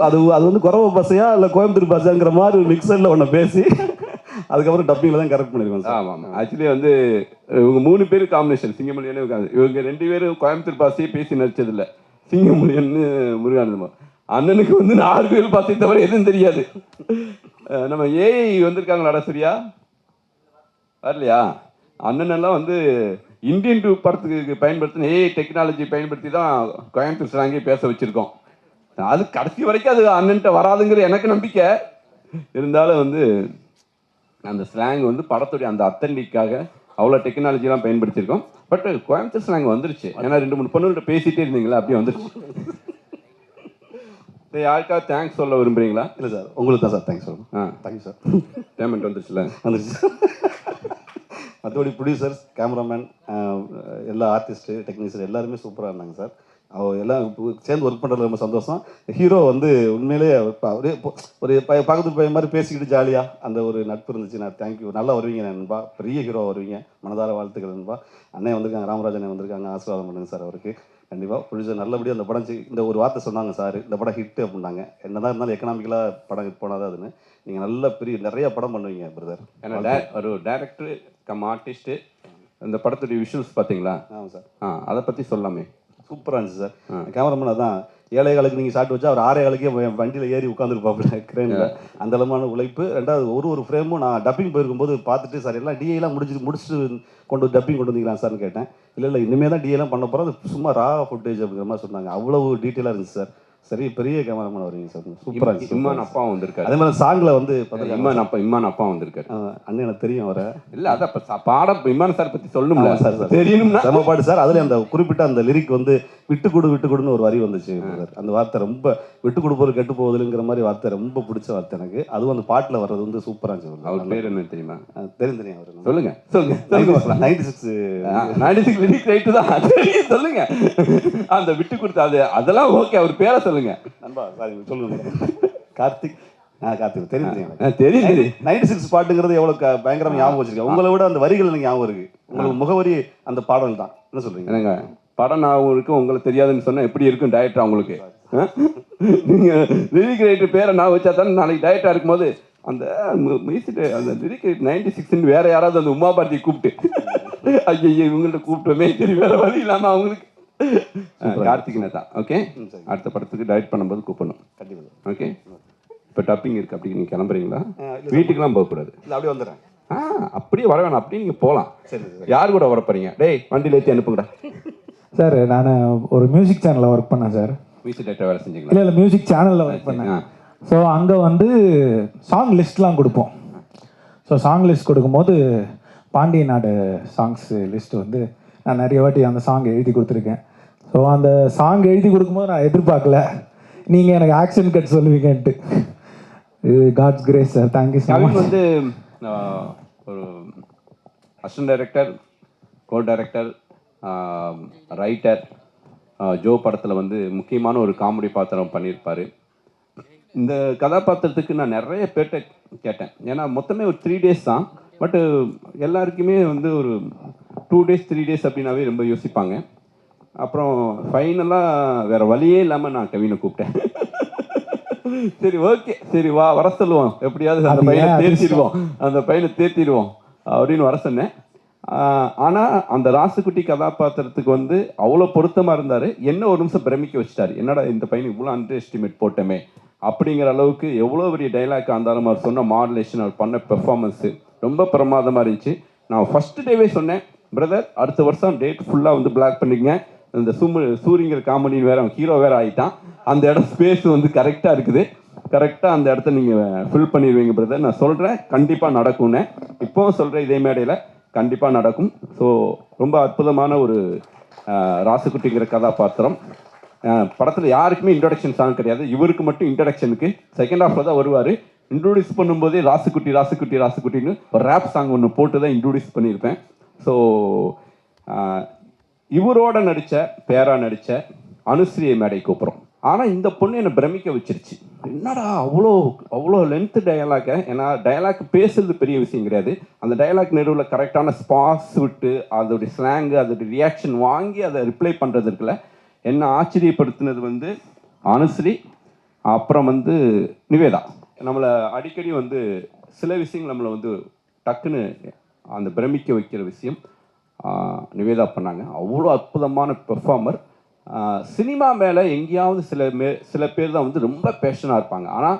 அது வந்து குறவ பசையா இல்லை கோயம்புத்தூர் பசங்கிற மாதிரி ஒரு மிக்சரில் ஒன்று பேசி அதுக்கப்புறம் டப்பிங்கில் தான் கரெக்ட் பண்ணிருக்கோம் சார். ஆமாம், ஆக்சுவலி வந்து இவங்க 3 பேர் காம்பினேஷன் சிங்கமொழியன்னு. இவங்க 2 பேரும் கோயம்புத்தூர் பாசையே பேசி நடிச்சதில்லை, சிங்கமொழியன்னு முருகானந்தம். அண்ணனுக்கு வந்து 4 பேர் பாசையை தவிர எதுவும் தெரியாது. நம்ம ஏஐ வந்திருக்காங்களா சரியா வரலையா? அண்ணனெல்லாம் வந்து இந்தியன் 2 படத்துக்கு பயன்படுத்தின ஏஐ டெக்னாலஜி பயன்படுத்தி தான் கோயம்புத்தூர் ஸ்லாங்கே பேச வச்சுருக்கோம். அது கடைசி வரைக்கும் அது அண்ணன்ட்ட வராதுங்கிற எனக்கு நம்பிக்கை இருந்தாலும் வந்து அந்த ஸ்லாங் வந்து படத்துடைய அந்த அத்தன்டிக்காக அவ்வளோ டெக்னாலஜிலாம் பயன்படுத்தியிருக்கோம். பட் கோயம்புத்தூர் ஸ்லாங் வந்துருச்சு, ஏன்னா 2-3 பொண்ணுகிட்ட பேசிகிட்டே இருந்தீங்களா, அப்படியே வந்துருச்சு. யாருக்காவது தேங்க்ஸ் சொல்ல விரும்புறீங்களா? இல்லை சார், உங்களுக்கு தான் சார் தேங்க்ஸ் சொல்லணும். Thank you sir. பேமெண்ட் வந்துருச்சுல? வந்துருச்சு. மற்றபடி ப்ரொடியூசர்ஸ், கேமராமேன், எல்லா ஆர்டிஸ்ட்டு, டெக்னீஷியன் எல்லாருமே சூப்பராக இருந்தாங்க சார். எல்லாம் சேர்ந்து ஒர்க் பண்ணுறது ரொம்ப சந்தோஷம். ஹீரோ வந்து உண்மையிலேயே அப்படியே ஒரு பக்கத்து பையன் மாதிரி பேசிக்கிட்டு ஜாலியாக அந்த ஒரு நட்பு இருந்துச்சு. நான் தேங்க்யூ, நல்லா வருவீங்க நண்பா, பெரிய ஹீரோ வருவீங்க, மனதார வாழ்த்துக்கள் நண்பா. அண்ணன் வந்திருக்காங்க, ராமராஜன் வந்திருக்காங்க, ஆசீர்வாதம் பண்ணுங்க சார் அவருக்கு. கண்டிப்பாக ப்ரொடியூசர் நல்லபடியாக அந்த படம் இந்த ஒரு வார்த்தை சொன்னாங்க சார், இந்த படம் ஹிட்டு அப்படின்னாங்க. என்னதான் இருந்தாலும் எக்கனாமிக்கலாக படம் ஹிட் போனாதான் அதுன்னு. நீங்கள் நல்ல நிறைய படம் பண்ணுவீங்க பிரதர். ஏன்னா ஒரு டேரக்டர் கம் ஆர்டிஸ்ட்டு. இந்த படத்துடைய விஷுவல்ஸ் பார்த்தீங்களா? ஆமாம் சார். அதை பற்றி சொல்லாமே. சூப்பராக இருந்துச்சு சார். கேமராமேன் அதான் 7 காலுக்கு நீங்கள் ஷாட் வச்சா அவர் 6 காலுக்கே வண்டியில் ஏறி உட்காந்துருப்பாப்புல கிரேனில். அந்த அளவான உழைப்பு. ரெண்டாவது ஒரு ஃப்ரேமும் நான் டப்பிங் போயிருக்கும்போது பார்த்துட்டு சார் எல்லாம் டிஐலாம் முடிச்சுட்டு டப்பிங் கொண்டு வந்தீங்களா சார்னு கேட்டேன். இல்லை இனிமேல் தான் டிஐலாம் பண்ண போகிறோம், அது சும்மா ரா ஃபுட்டேஜ் அப்படிங்கிற மாதிரி சொன்னாங்க. அவ்வளவு டீட்டெயிலாக இருந்துச்சு சார். சரி, பெரிய கேமராமேன் வரீங்க சார், சூப்பராக இருந்துச்சு. இம்மான் அப்பா வந்திருக்காரு. அதே மாதிரி சாங்கில் வந்து இம்மான் அப்பா வந்திருக்காரு. அண்ணன் எனக்கு தெரியும் அவரை. இல்லை அதான் இப்போ பாடம் இம்மான் சார் பற்றி சொல்லணும்ல சார். சார் தெரியணும்னா செம பாட்டு சார். அதில் அந்த குறிப்பிட்ட அந்த லிரிக் வந்து விட்டு கொடுன்னு ஒரு வரி வந்துச்சு சார். அந்த வார்த்தை ரொம்ப விட்டு கொடுப்போர் கெட்டு போகுதுங்கிற மாதிரி வார்த்தை ரொம்ப பிடிச்ச வார்த்தை எனக்கு. அதுவும் அந்த பாட்டில் வர்றது வந்து சூப்பராக இருந்துச்சு. அவர் பேர் என்ன தெரியுமா? தெரியும் அவர். சொல்லுங்க. 96 லிரிக் ரைட்டு தான் சொல்லுங்க. அந்த விட்டு கொடுத்தா அதெல்லாம் ஓகே, அவர் பேரை சொல்லுங்க. நண்பா சாரி சொல்லுங்க. கார்த்திக். கார்த்திக் தெரியும். 96 பாட்டுங்கிறது எவ்வளோ பயங்கரமாக ஞாபகம் வச்சிருக்கேன். உங்களை விட அந்த வரிகள் எனக்கு ஞாபகம் இருக்கு. உங்களுக்கு முகவரி அந்த பாடல் தான். என்ன சொல்றீங்க? என்னங்க படம் ஞாபகம் இருக்கும், உங்களுக்கு தெரியாதுன்னு சொன்னா எப்படி இருக்கும் டைரக்டர் அவங்களுக்கு? நீங்க லிரிக் ரைட்டர் பேரை நான் வச்சா தானே நாளைக்கு டைரக்டா இருக்கும்போது அந்த அந்த லிரிக் ரைட் 96 வேற யாராவது அந்த உமா பாரதி கூப்பிட்டு ஐயோ இவங்கள்ட்ட கூப்பிட்டோமே சரி வேற வழி இல்லாம அவங்களுக்கு கார்த்திக் நேதா. ஓகே, அடுத்த படத்துக்கு டைரக்ட் பண்ணும்போது கூப்பிடணும். கண்டிப்பாக. ஓகே, இப்போ டப்பிங் இருக்குது, அப்படி நீங்கள் கிளம்புறீங்களா? வீட்டுக்கெலாம் போகக்கூடாது. இல்லை அப்படியே வந்துடுறேன். அப்படியே வர வேணாம், அப்படியே நீங்கள் போகலாம். சரி. யார் கூட வர போகிறீங்க? டேய் வண்டியில் ஏற்றி அனுப்புங்கடா. சார் நான் ஒரு மியூசிக் சேனலில் ஒர்க் பண்ணேன் சார். மியூசிக் டேரக்டர் வேலை செஞ்சீங்களா? இல்லை மியூசிக் சேனலில் ஒர்க் பண்ணேன். ஸோ அங்கே வந்து சாங் லிஸ்ட்லாம் கொடுப்போம். ஸோ சாங் லிஸ்ட் கொடுக்கும்போது பாண்டிய நாடு சாங்ஸ் லிஸ்ட் வந்து நான் நிறைய வாட்டி அந்த சாங் எழுதி கொடுத்துருக்கேன். ஸோ அந்த சாங் எழுதி கொடுக்கும்போது நான் எதிர்பார்க்கல நீங்கள் எனக்கு ஆக்ஷன் கட் சொல்லுவீங்கன்ட்டு. இது God's grace sir. Thank you so much. வந்து ஒரு assistant director, co director, writer. ஜோ படத்தில் வந்து முக்கியமான ஒரு காமெடி பாத்திரம் பண்ணியிருப்பார். இந்த கதாபாத்திரத்துக்கு நான் நிறைய பேர்கிட்ட கேட்டேன். ஏன்னா மொத்தமே ஒரு 3 days தான். பட்டு எல்லாருக்குமே வந்து ஒரு 2 days 3 days அப்படின்னாவே ரொம்ப யோசிப்பாங்க. அப்புறம் ஃபைனலாக வேறு வழியே இல்லாமல் நான் கவினை கூப்பிட்டேன். சரி ஓகே, சரி வா வர சொல்லுவோம், எப்படியாவது அந்த பையனை தேர்த்திடுவோம் அப்படின்னு வர சொன்னேன். ஆனால் அந்த ராசுக்குட்டி கதாபாத்திரத்துக்கு வந்து அவ்வளோ பொருத்தமாக இருந்தார். என்ன ஒரு நிமிஷம் பிரமிக்க வச்சிட்டாரு. என்னடா இந்த பையனுக்கு இவ்வளோ அண்டர் எஸ்டிமேட் போட்டோமே அப்படிங்கிற அளவுக்கு எவ்வளோ பெரிய டைலாக் இருந்தாலும் அவர் சொன்ன மாடுலேஷன், அவர் பண்ண பெர்ஃபார்மன்ஸு ரொம்ப பிரமாதமாக இருந்துச்சு. நான் ஃபஸ்ட்டு டேவே சொன்னேன், பிரதர் அடுத்த வருஷம் டேட் ஃபுல்லாக வந்து பிளாக் பண்ணிக்கங்க. இந்த சூரியங்கிற காமெடின்னு வேறு அவன் ஹீரோ வேறு ஆகிட்டான். அந்த இடம் ஸ்பேஸ் வந்து கரெக்டாக இருக்குது. கரெக்டாக அந்த இடத்த நீங்கள் ஃபில் பண்ணிடுவீங்க பிரதர். நான் சொல்கிறேன் கண்டிப்பாக நடக்கும்னு. இப்போவும் சொல்கிறேன், இதே மேடையில் கண்டிப்பாக நடக்கும். ஸோ ரொம்ப அற்புதமான ஒரு ராசுக்குட்டிங்கிற கதாபாத்திரம். படத்தில் யாருக்குமே இன்ட்ரடக்ஷன் சாங் கிடையாது. இவருக்கு மட்டும் இன்ட்ரடக்ஷனுக்கு செகண்ட் ஹாஃபில் தான் வருவார். இன்ட்ரோடியூஸ் பண்ணும்போதே ராசுக்குட்டி ராசுக்குட்டி ராசுக்குட்டின்னு ஒரு ரேப் சாங் ஒன்று போட்டு தான் இன்ட்ரோடியூஸ் பண்ணியிருப்பேன். ஸோ இவரோட பேரா நடித்த அனுஸ்ரீயை மேடை கூப்பிட்றோம். ஆனால் இந்த பொண்ணு என்னை பிரமிக்க வச்சிருச்சு. என்னடா அவ்வளோ லென்த்து டயலாக்கை. ஏன்னா டயலாக் பேசுறது பெரிய விஷயம் கிடையாது. அந்த டயலாக் நடுவில் கரெக்டான ஸ்பாஸ் விட்டு அதோடைய ஸ்லாங்கு, அதோடைய ரியாக்ஷன் வாங்கி அதை ரிப்ளை பண்ணுறது இருக்குல்ல, என்ன ஆச்சரியப்படுத்தினது வந்து அனுஸ்ரீ. அப்புறம் வந்து நிவேதா. நம்மளை அடிக்கடி வந்து சில விஷயங்கள் நம்மளை வந்து டக்குன்னு அந்த பிரமிக்க வைக்கிற விஷயம் நிவேதா பண்ணாங்க. அவ்வளோ அற்புதமான பெர்ஃபார்மர். சினிமா மேலே எங்கேயாவது சில பேர் தான் வந்து ரொம்ப பேஷனாக இருப்பாங்க. ஆனால்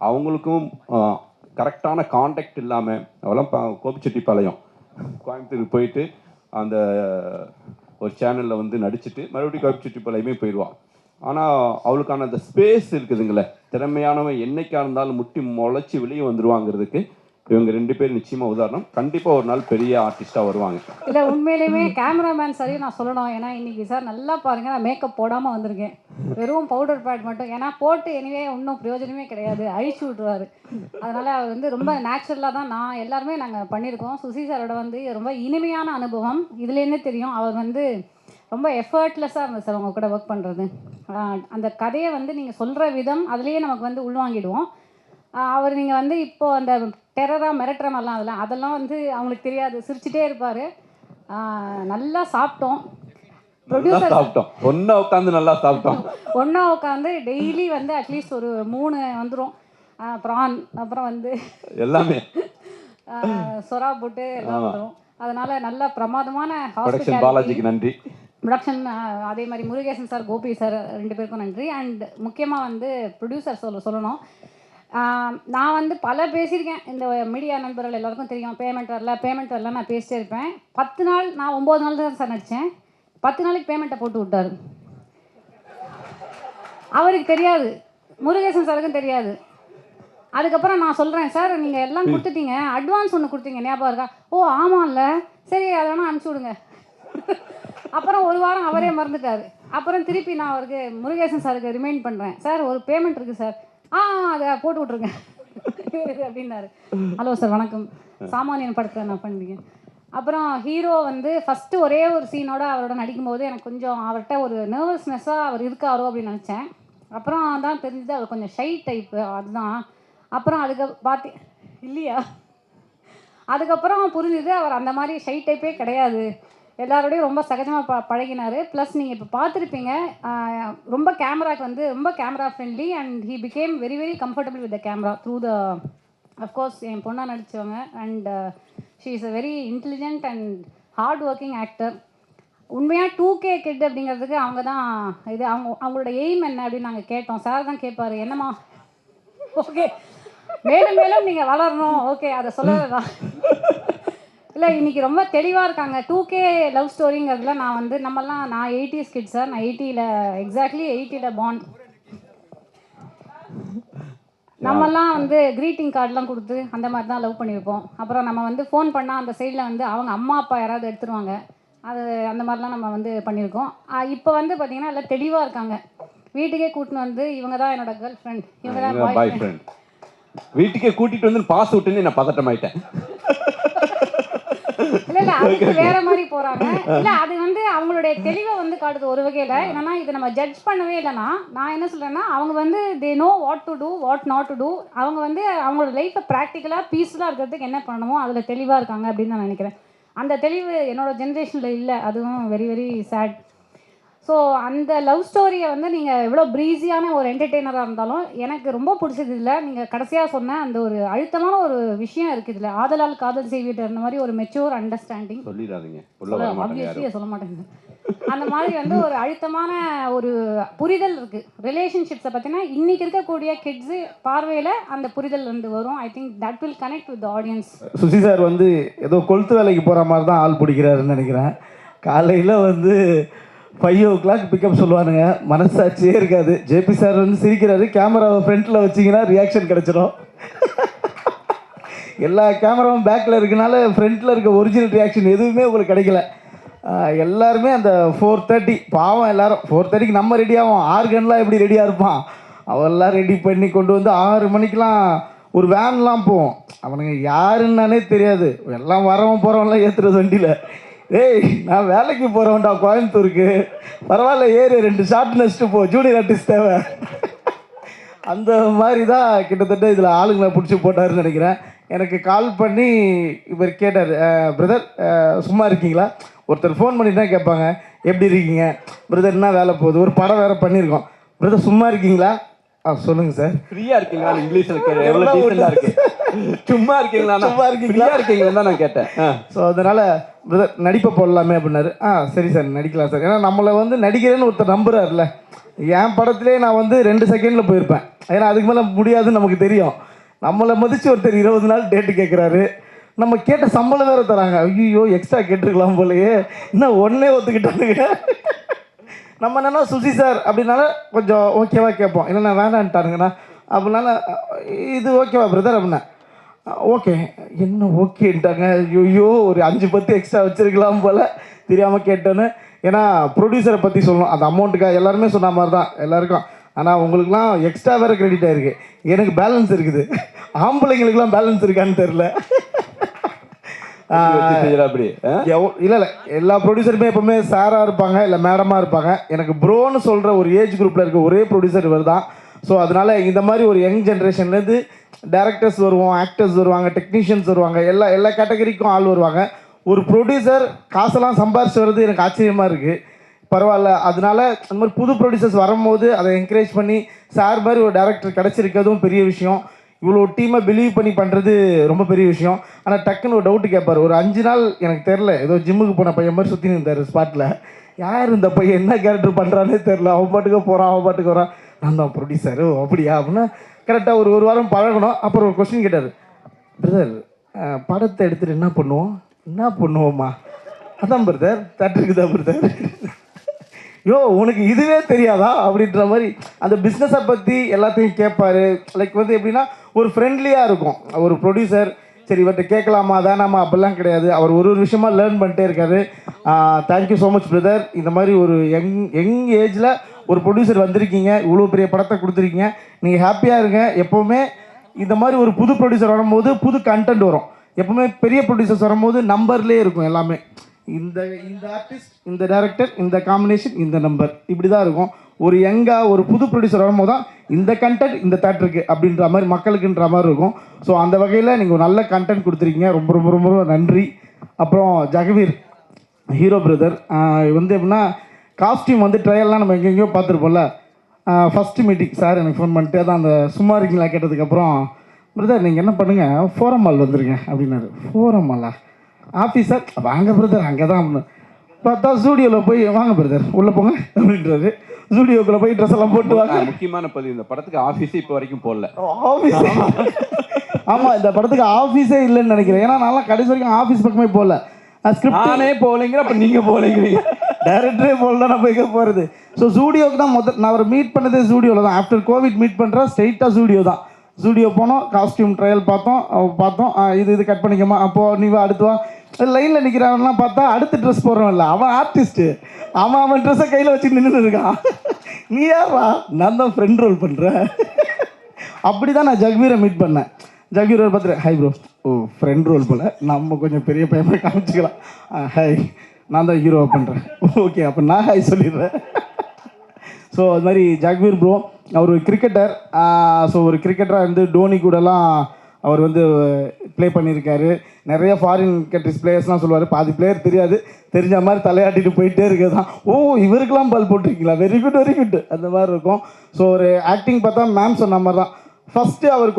அவங்களுக்கும் கரெக்டான கான்டாக்ட் இல்லாமல் அவெல்லாம் கோபிச்செட்டிப்பாளையம் கோயம்புத்தூருக்கு போயிட்டு அந்த ஒரு சேனலில் வந்து நடிச்சுட்டு மறுபடியும் கோபிச்செட்டிப்பாளையமே போயிடுவான். ஆனால் அவளுக்கான அந்த ஸ்பேஸ் இருக்குதுங்களே, திறமையானவன் என்னைக்கா இருந்தாலும் முட்டி முளைச்சி வெளியே வந்துடுவாங்கிறதுக்கு இவங்க 2 பேர் நிச்சயமாக உதாரணம். கண்டிப்பாக ஒரு நாள் பெரிய ஆர்டிஸ்டாக வருவாங்க. இல்லை உண்மையிலேயுமே கேமராமேன் சரியும் நான் சொல்லணும். ஏன்னா இன்றைக்கி சார் நல்லா பாருங்கள், நான் மேக்கப் போடாமல் வந்திருக்கேன். வெறும் பவுடர் பேட் மட்டும். ஏன்னா போட்டு எனிவே ஒன்றும் பிரயோஜனமே கிடையாது, அழிச்சு விட்ருவார். அதனால் அவர் வந்து ரொம்ப நேச்சுரலாக தான் நான் எல்லாருமே நாங்கள் பண்ணியிருக்கோம். சுசி சாரோட வந்து ரொம்ப இனிமையான அனுபவம். இதுலேருந்தே தெரியும் அவர் வந்து ரொம்ப எஃபர்ட்லெஸ்ஸாக இருந்தது சார் உங்கள் கூட ஒர்க் பண்ணுறது. அந்த கதையை வந்து நீங்கள் சொல்கிற விதம் அதுலேயே நமக்கு வந்து உள்வாங்கிடுவோம். அவர் நீங்கள் வந்து இப்போது அந்த டெரராக மிரட்டுற மாதிரிலாம் அதெல்லாம் வந்து அவங்களுக்கு தெரியாது, சிரிச்சிட்டே இருப்பார். நல்லா சாப்பிட்டோம். ப்ரொடியூசர் சாப்பிட்டோம், ஒன்றா உட்காந்து நல்லா சாப்பிட்டோம். ஒன்றா உட்காந்து டெய்லி வந்து அட்லீஸ்ட் ஒரு 3 வந்துடும் ப்ரான், அப்புறம் வந்து எல்லாமே சொரா போட்டு எல்லாம் வந்துடும். அதனால் நல்ல பிரமாதமான ப்ரொடக்ஷன் பாலாஜிக்கு நன்றி. ப்ரொடக்ஷன் அதே மாதிரி முருகேசன் சார், கோபி சார் 2 பேருக்கும் நன்றி. அண்ட் முக்கியமாக வந்து ப்ரொடியூசர் சொல்லணும். நான் வந்து பல பேசியிருக்கேன். இந்த மீடியா நண்பர்கள் எல்லாருக்கும் தெரியும், பேமெண்ட் வரல நான் பேசிட்டே இருப்பேன். 10 நாள், நான் 9 நாள் தான் சார் நடித்தேன். 10 நாளைக்கு பேமெண்ட்டை போட்டு விட்டார். அவருக்கு தெரியாது, முருகேசன் சாருக்கும் தெரியாது. அதுக்கப்புறம் நான் சொல்கிறேன், சார் நீங்கள் எல்லாம் கொடுத்துட்டீங்க, அட்வான்ஸ் ஒன்று கொடுத்தீங்க ஞாபகம் இருக்கா? ஓ ஆமாம்ல, சரி அதை வேணால் அனுப்பிச்சி விடுங்க. அப்புறம் 1 வாரம் அவரே மறந்துட்டார். அப்புறம் திருப்பி நான் அவருக்கு முருகேசன் சாருக்கு ரிமைண்ட் பண்ணுறேன், சார் ஒரு பேமெண்ட் இருக்குது சார், அதை போட்டு விட்ருங்க அப்படின்னாரு. ஹலோ சார் வணக்கம், சாமானியன் படத்தில் நான் பண்ணிருக்கேன். அப்புறம் ஹீரோ வந்து ஃபஸ்ட்டு ஒரே ஒரு சீனோட அவரோட நடிக்கும்போது எனக்கு கொஞ்சம் அவர்கிட்ட ஒரு நர்வஸ்னஸ்ஸாக அவர் இருக்காரோ அப்படின்னு நினச்சேன். அப்புறம் தான் தெரிஞ்சது அவர் கொஞ்சம் ஷை டைப்பு, அதுதான். அப்புறம் அதுக்கு இல்லையா, அதுக்கப்புறம் புரிஞ்சுது அவர் அந்த மாதிரி ஷை டைப்பே கிடையாது, எல்லாரோடையும் ரொம்ப சகஜமாக பழகினார். ப்ளஸ் நீங்கள் இப்போ பார்த்துருப்பீங்க, ரொம்ப கேமராக்கு வந்து ரொம்ப camera friendly and he became very very comfortable with the camera through the of course என் பொண்ணாக நடித்தவங்க. And she is a very intelligent and hard working actor. உண்மையாக 2K கிட் அப்படிங்கிறதுக்கு அவங்க தான் இது அவங்களோட எய்ம் என்ன அப்படின்னு நாங்கள் கேட்டோம். சார் தான் கேட்பாரு, என்னம்மா ஓகே மேலும் மேலும் நீங்கள் வளரணும், ஓகே அதை சொல்லலாம். இல்லை இன்னைக்கு ரொம்ப தெளிவாக இருக்காங்க. 2K லவ் ஸ்டோரிங்கிறதுல நான் வந்து நான் 80s கிட் சார். நான் 80ல் எக்ஸாக்ட்லி 80ல் பார்ன். நம்மலாம் வந்து க்ரீட்டிங் கார்டெலாம் கொடுத்து அந்த மாதிரி தான் லவ் பண்ணியிருப்போம். அப்புறம் நம்ம வந்து ஃபோன் பண்ணால் அந்த சைடில் வந்து அவங்க அம்மா அப்பா யாராவது எடுத்துருவாங்க. அது அந்த மாதிரிலாம் நம்ம வந்து பண்ணியிருக்கோம். இப்போ வந்து பார்த்திங்கன்னா எல்லாம் தெளிவாக இருக்காங்க. வீட்டுக்கே கூட்டின்னு வந்து இவங்க தான் என்னோட கேர்ள் ஃப்ரெண்ட், இவங்க தான் பாய் ஃப்ரெண்ட். வீட்டுக்கே கூட்டிகிட்டு வந்து பாஸ் விட்டுன்னு நான் பதட்டமாயிட்டேன். இல்லை அதுக்கு வேற மாதிரி போகிறாங்க. இல்லை அது வந்து அவங்களுடைய தெளிவை வந்து காட்டுது ஒரு வகையில். என்னன்னா இதை நம்ம ஜட்ஜ் பண்ணவே இல்லைன்னா நான் என்ன சொல்கிறேன்னா அவங்க வந்து they know what to do what not to do. அவங்க வந்து அவங்களோட லைஃப்பை ப்ராக்டிக்கலாக பீஸ்ஃபுல்லாக இருக்கிறதுக்கு என்ன பண்ணணுமோ அதில் தெளிவாக இருக்காங்க அப்படின்னு நான் நினைக்கிறேன். அந்த தெளிவு என்னோட ஜென்ரேஷனில் இல்லை. அதுவும் வெரி வெரி சேட். ஸோ அந்த லவ் ஸ்டோரியை வந்து நீங்கள் எவ்வளோ ப்ரீஸியான ஒரு என்டர்டெய்னராக இருந்தாலும் எனக்கு ரொம்ப பிடிச்சது இல்லை நீங்கள் கடைசியாக சொன்ன அந்த ஒரு அழுத்தமான ஒரு விஷயம் இருக்குது இதில். ஆதலால் காதல் செய்விட்டு அந்த மாதிரி ஒரு மெச்சூர் அண்டர்ஸ்டாண்டிங் சொல்லிடாதீங்க, ஆப்வியஸ்லியாக சொல்ல மாட்டேங்க. அந்த மாதிரி வந்து ஒரு அழுத்தமான ஒரு புரிதல் இருக்குது ரிலேஷன்ஷிப்ஸை பற்றினா இன்றைக்கி இருக்கக்கூடிய கிட்ஸு பார்வையில் அந்த புரிதல் வந்து வரும். I think that will connect with audience. Susi sir வந்து ஏதோ கொளுத்து வேலைக்கு போகிற மாதிரி தான் ஆள் பிடிக்கிறாருன்னு நினைக்கிறேன். காலையில் வந்து 5 o'clock பிக்கப் சொல்லுவானுங்க, மனசாட்சியே இருக்காது. ஜேபி சார் வந்து சிரிக்கிறாரு, கேமராவை ஃப்ரண்ட்டில் வச்சிங்கன்னா ரியாக்ஷன் கிடச்சிடும். எல்லா கேமராவும் பேக்கில் இருக்கனால ஃப்ரண்ட்டில் இருக்க ஒரிஜினல் ரியாக்ஷன் எதுவுமே உங்களுக்கு கிடைக்கல. எல்லாருமே அந்த 4:30 பாவம் எல்லாரும் 4:30க்கு நம்ம ரெடியாகும். ஆர்கன்லாம் எப்படி ரெடியாக இருப்பான் அவெல்லாம் ரெடி பண்ணி கொண்டு வந்து 6 மணிக்கெலாம் ஒரு வேன்லாம் போவோம். அவனுங்க யாருன்னானே தெரியாது. எல்லாம் வரவன் போகிறவன்லாம் ஏற்றுறது வண்டியில். ஏய் நான் வேலைக்கு போகிறவன்டா கோயம்புத்தூருக்கு, பரவாயில்ல ஏறு 2 ஷார்ட் நெஸ்ட்டு போ, ஜூனியர் ஆர்டிஸ்ட் தேவை. அந்த மாதிரி தான் கிட்டத்தட்ட இதில் ஆளுங்களை பிடிச்சி போட்டாருன்னு நினைக்கிறேன். எனக்கு கால் பண்ணி இவர் கேட்டார், பிரதர் சும்மா இருக்கீங்களா? ஒருத்தர் ஃபோன் பண்ணி தான் கேட்பாங்க, எப்படி இருக்கீங்க பிரதர், என்ன வேலை போகுது, ஒரு படம் வேறு பண்ணியிருக்கோம், பிரதர் சும்மா இருக்கீங்களா? சொல்லுங்கள் சார். ஃப்ரீயாக இருக்கீங்களா? இங்கிலீஷில் கேட்க எவ்வளோ டீசெண்டாக இருக்குது. சும்மா இருக்கீங்களா? சும்மா இருக்கீங்களா இருக்கீங்களா நான் கேட்டேன். ஸோ அதனால் பிரதர் நடிப்பை போடலாமே அப்படின்னாரு. சரி சார் நடிக்கலாம் சார். ஏன்னா நம்மளை வந்து நடிக்கிறேன்னு ஒருத்தர் நம்புறாருல. என் படத்திலே நான் வந்து 2 செகண்டில் போயிருப்பேன். ஏன்னா அதுக்கு மேலே முடியாதுன்னு நமக்கு தெரியும். நம்மளை மதித்து ஒருத்தர் 20 நாள் டேட்டு கேட்குறாரு. நம்ம கேட்ட சம்பளம் வேறு தராங்க. ஐயோ எக்ஸ்ட்ரா கேட்டிருக்கலாம் போலையே, இன்னும் ஒன்றே ஒத்துக்கிட்டானுங்க. நம்ம என்னென்னா சுசி சார் அப்படின்னால கொஞ்சம் ஓகேவா கேட்போம். இல்லைண்ணா வேண்டான்ட்டானுங்கண்ணா அப்படின்னால இது ஓகேவா பிரதர் அப்படின்னா ஓகே. என்ன ஓகேன்ட்டாங்க. ஐயோ ஒரு 5-10 எக்ஸ்ட்ரா வச்சுருக்கலாம் போல், தெரியாமல் கேட்டேன்னு. ஏன்னா ப்ரொடியூசரை பற்றி சொல்லணும், அந்த அமௌண்ட்டுக்காக எல்லாருமே சொன்ன மாதிரி தான் எல்லாருக்கும். ஆனால் உங்களுக்குலாம் எக்ஸ்ட்ரா வேறு கிரெடிட் ஆகிருக்கு, எனக்கு பேலன்ஸ் இருக்குது. ஆம்பளைங்களுக்குலாம் பேலன்ஸ் இருக்கான்னு தெரில. அப்படி இல்லை எல்லா ப்ரொடியூசருமே எப்போவுமே சாராக இருப்பாங்க, இல்லை மேடமாக இருப்பாங்க. எனக்கு ப்ரோன்னு சொல்கிற ஒரு ஏஜ் குரூப்பில் இருக்க ஒரே ப்ரொடியூசர் இவர் தான். ஸோ அதனால் இந்த மாதிரி ஒரு யங் ஜென்ரேஷன்லேருந்து டேரக்டர்ஸ் வருவோம், ஆக்டர்ஸ் வருவாங்க, டெக்னீஷியன்ஸ் வருவாங்க, எல்லா கேட்டகரிக்கும் ஆள் வருவாங்க. ஒரு ப்ரொடியூசர் காசெல்லாம் சம்பாரிச்சு வர்றது எனக்கு ஆச்சரியமாக இருக்குது. பரவாயில்ல. அதனால அந்த மாதிரி புது ப்ரொடியூசர்ஸ் வரும்போது அதை என்கரேஜ் பண்ணி சார் மாதிரி ஒரு டேரக்டர் கிடச்சிருக்கிறதும் பெரிய விஷயம். இவ்வளோ டீமை பிலீவ் பண்ணி பண்ணுறது ரொம்ப பெரிய விஷயம். ஆனால் டக்குன்னு ஒரு டவுட்டு கேட்பார். ஒரு 5 நாள் எனக்கு தெரில, ஏதோ ஜிம்முக்கு போன பையன் மாதிரி சுற்றி இருந்தார் ஸ்பாட்டில். யார் இந்த பையன் என்ன கேரக்டர் பண்ணுறானே தெரில, அவன் பாட்டுக்கு போகிறான் அவன் பாட்டுக்கு வரான். நான் தான் ப்ரொடியூசரு அப்படியா அப்படின்னா கரெக்டாக ஒரு வாரம் பழகணும். அப்புறம் ஒரு கொஸ்டின் கேட்டார், பிரதர் படத்தை எடுத்துகிட்டு என்ன பண்ணுவோம்மா? அதான் பிரதர் தேட்டருக்கு தான் பிரதர். யோ உனக்கு இதுவே தெரியாதா அப்படின்ற மாதிரி அந்த பிஸ்னஸை பற்றி எல்லாத்தையும் கேட்பார். லைக் வந்து எப்படின்னா ஒரு ஃப்ரெண்ட்லியாக இருக்கும் ஒரு ப்ரொடியூசர். சரி இவர்கிட்ட கேட்கலாமா வேணாமா அப்படிலாம் கிடையாது. அவர் ஒரு விஷயமா லேர்ன் பண்ணிட்டே இருக்காரு. Thank you so much brother. இந்த மாதிரி ஒரு யங் ஏஜில் ஒரு ப்ரொடியூசர் வந்திருக்கீங்க, இவ்வளோ பெரிய படத்தை கொடுத்துருக்கீங்க, நீங்கள் ஹாப்பியாக இருங்க. எப்போவுமே இந்த மாதிரி ஒரு புது ப்ரொடியூசர் வரும்போது புது கண்டென்ட் வரும். எப்போவுமே பெரிய ப்ரொடியூசர்ஸ் வரும்போது நம்பர்லேயே இருக்கும் எல்லாமே. இந்த ஆர்டிஸ்ட், இந்த டைரக்டர், இந்த காம்பினேஷன், இந்த நம்பர், இப்படி தான் இருக்கும். ஒரு யங்காக ஒரு புது ப்ரொடியூசர் வரும்போது தான் இந்த கண்டென்ட் இந்த தேட்டருக்கு அப்படின்ற மாதிரி மக்களுக்குன்ற மாதிரி இருக்கும். ஸோ அந்த வகையில் நீங்கள் ஒரு நல்ல கண்டென்ட் கொடுத்துருக்கீங்க, ரொம்ப ரொம்ப ரொம்ப நன்றி. அப்புறம் ஜெகவீர் ஹீரோ பிரதர் வந்து எப்படின்னா காஸ்டியூம் வந்து ட்ரையல்லாம் நம்ம எங்கெங்கேயோ பார்த்துருப்போம்ல. ஃபஸ்ட்டு மீட்டிங் சார் எனக்கு ஃபோன் பண்ணிட்டு தான் அந்த சும்மா இருக்கீங்களா கேட்டதுக்கப்புறம், பிரதர் நீங்கள் என்ன பண்ணுங்கள் ஃபோரம் மால் வந்துருங்க அப்படின்னாரு. ஃபோரம் மாலா ஆஃபீஸர் வாங்க பிரதர் அங்கே தான். பார்த்தா ஸ்டூடியோவில் போய் வாங்க பிரதர் உள்ளே போங்க அப்படின்றாரு. ஸ்டூடியோக்குள்ளே போய் ட்ரெஸ் எல்லாம் போட்டு வாங்க. முக்கியமான பதிவு, இந்த படத்துக்கு ஆஃபீஸே இப்போ வரைக்கும் போடல. ஆஃபீஸ் ஆமாம், இந்த படத்துக்கு ஆஃபீஸே இல்லைன்னு நினைக்கிறேன். ஏன்னா நான்லாம் கடைசி வரைக்கும் ஆஃபீஸ் பக்கமே போகல. நானே போகலைங்கிற, அப்போ நீங்கள் போகலைங்கிறீங்க. டைரக்டரே போகல, நம்ம எங்கே போகிறது? ஸோ ஸ்டூடியோக்கு தான் நான் அவரை மீட் பண்ணதே ஸ்டூடியோவில் தான். ஆஃப்டர் கோவிட் மீட் பண்ணுறேன், ஸ்ட்ரெயிட்டாக ஸ்டூடியோ தான். ஸ்டூடியோ போனோம், காஸ்டியூம் ட்ரையல் பார்த்தோம். இது கட் பண்ணிக்கமா, அப்போது நீ வா அடுத்து வா. லைனில் நிற்கிறவன்லாம் பார்த்தா அடுத்த ட்ரெஸ் போடுறவன் இல்லை, அவன் ஆர்டிஸ்ட்டு. அவன் ட்ரெஸ்ஸை கையில் வச்சு நின்று இருக்கான். நீ யாரா? நான் தான் ஃப்ரெண்ட் ரோல் பண்ணுறேன். அப்படி தான் நான் ஜக்வீரை மீட் பண்ணேன். ஜக்வீரை பார்த்துட்டு, ஹை ப்ரோ. ஓ, ஃப்ரெண்ட் ரோல் போல், நம்ம கொஞ்சம் பெரிய பையன் காமிச்சிக்கலாம். ஹை, நான் தான் ஹீரோவை பண்ணுறேன். ஓகே, அப்போ நான் ஹை சொல்லிடுறேன். ஸோ அது மாதிரி ஜக்வீர் ப்ரோ அவர் ஒரு கிரிக்கெட்டர். ஸோ ஒரு கிரிக்கெட்டராக இருந்து டோனி கூடலாம் அவர் வந்து ப்ளே பண்ணியிருக்காரு. நிறைய ஃபாரின் கண்ட்ரிஸ் பிளேயர்ஸ்லாம் சொல்லுவார், பாதி பிளேயர் தெரியாது, தெரிஞ்ச மாதிரி தலையாட்டிட்டு போயிட்டே இருக்குது தான். ஓ, இவருக்கெல்லாம் பால் போட்டிருக்கீங்களா, வெரி குட் வெரி குட், அந்த மாதிரி இருக்கும். ஸோ ஒரு ஆக்டிங் பார்த்தா மேம் சொன்ன மாதிரி தான். ஃபஸ்ட்டு அவர்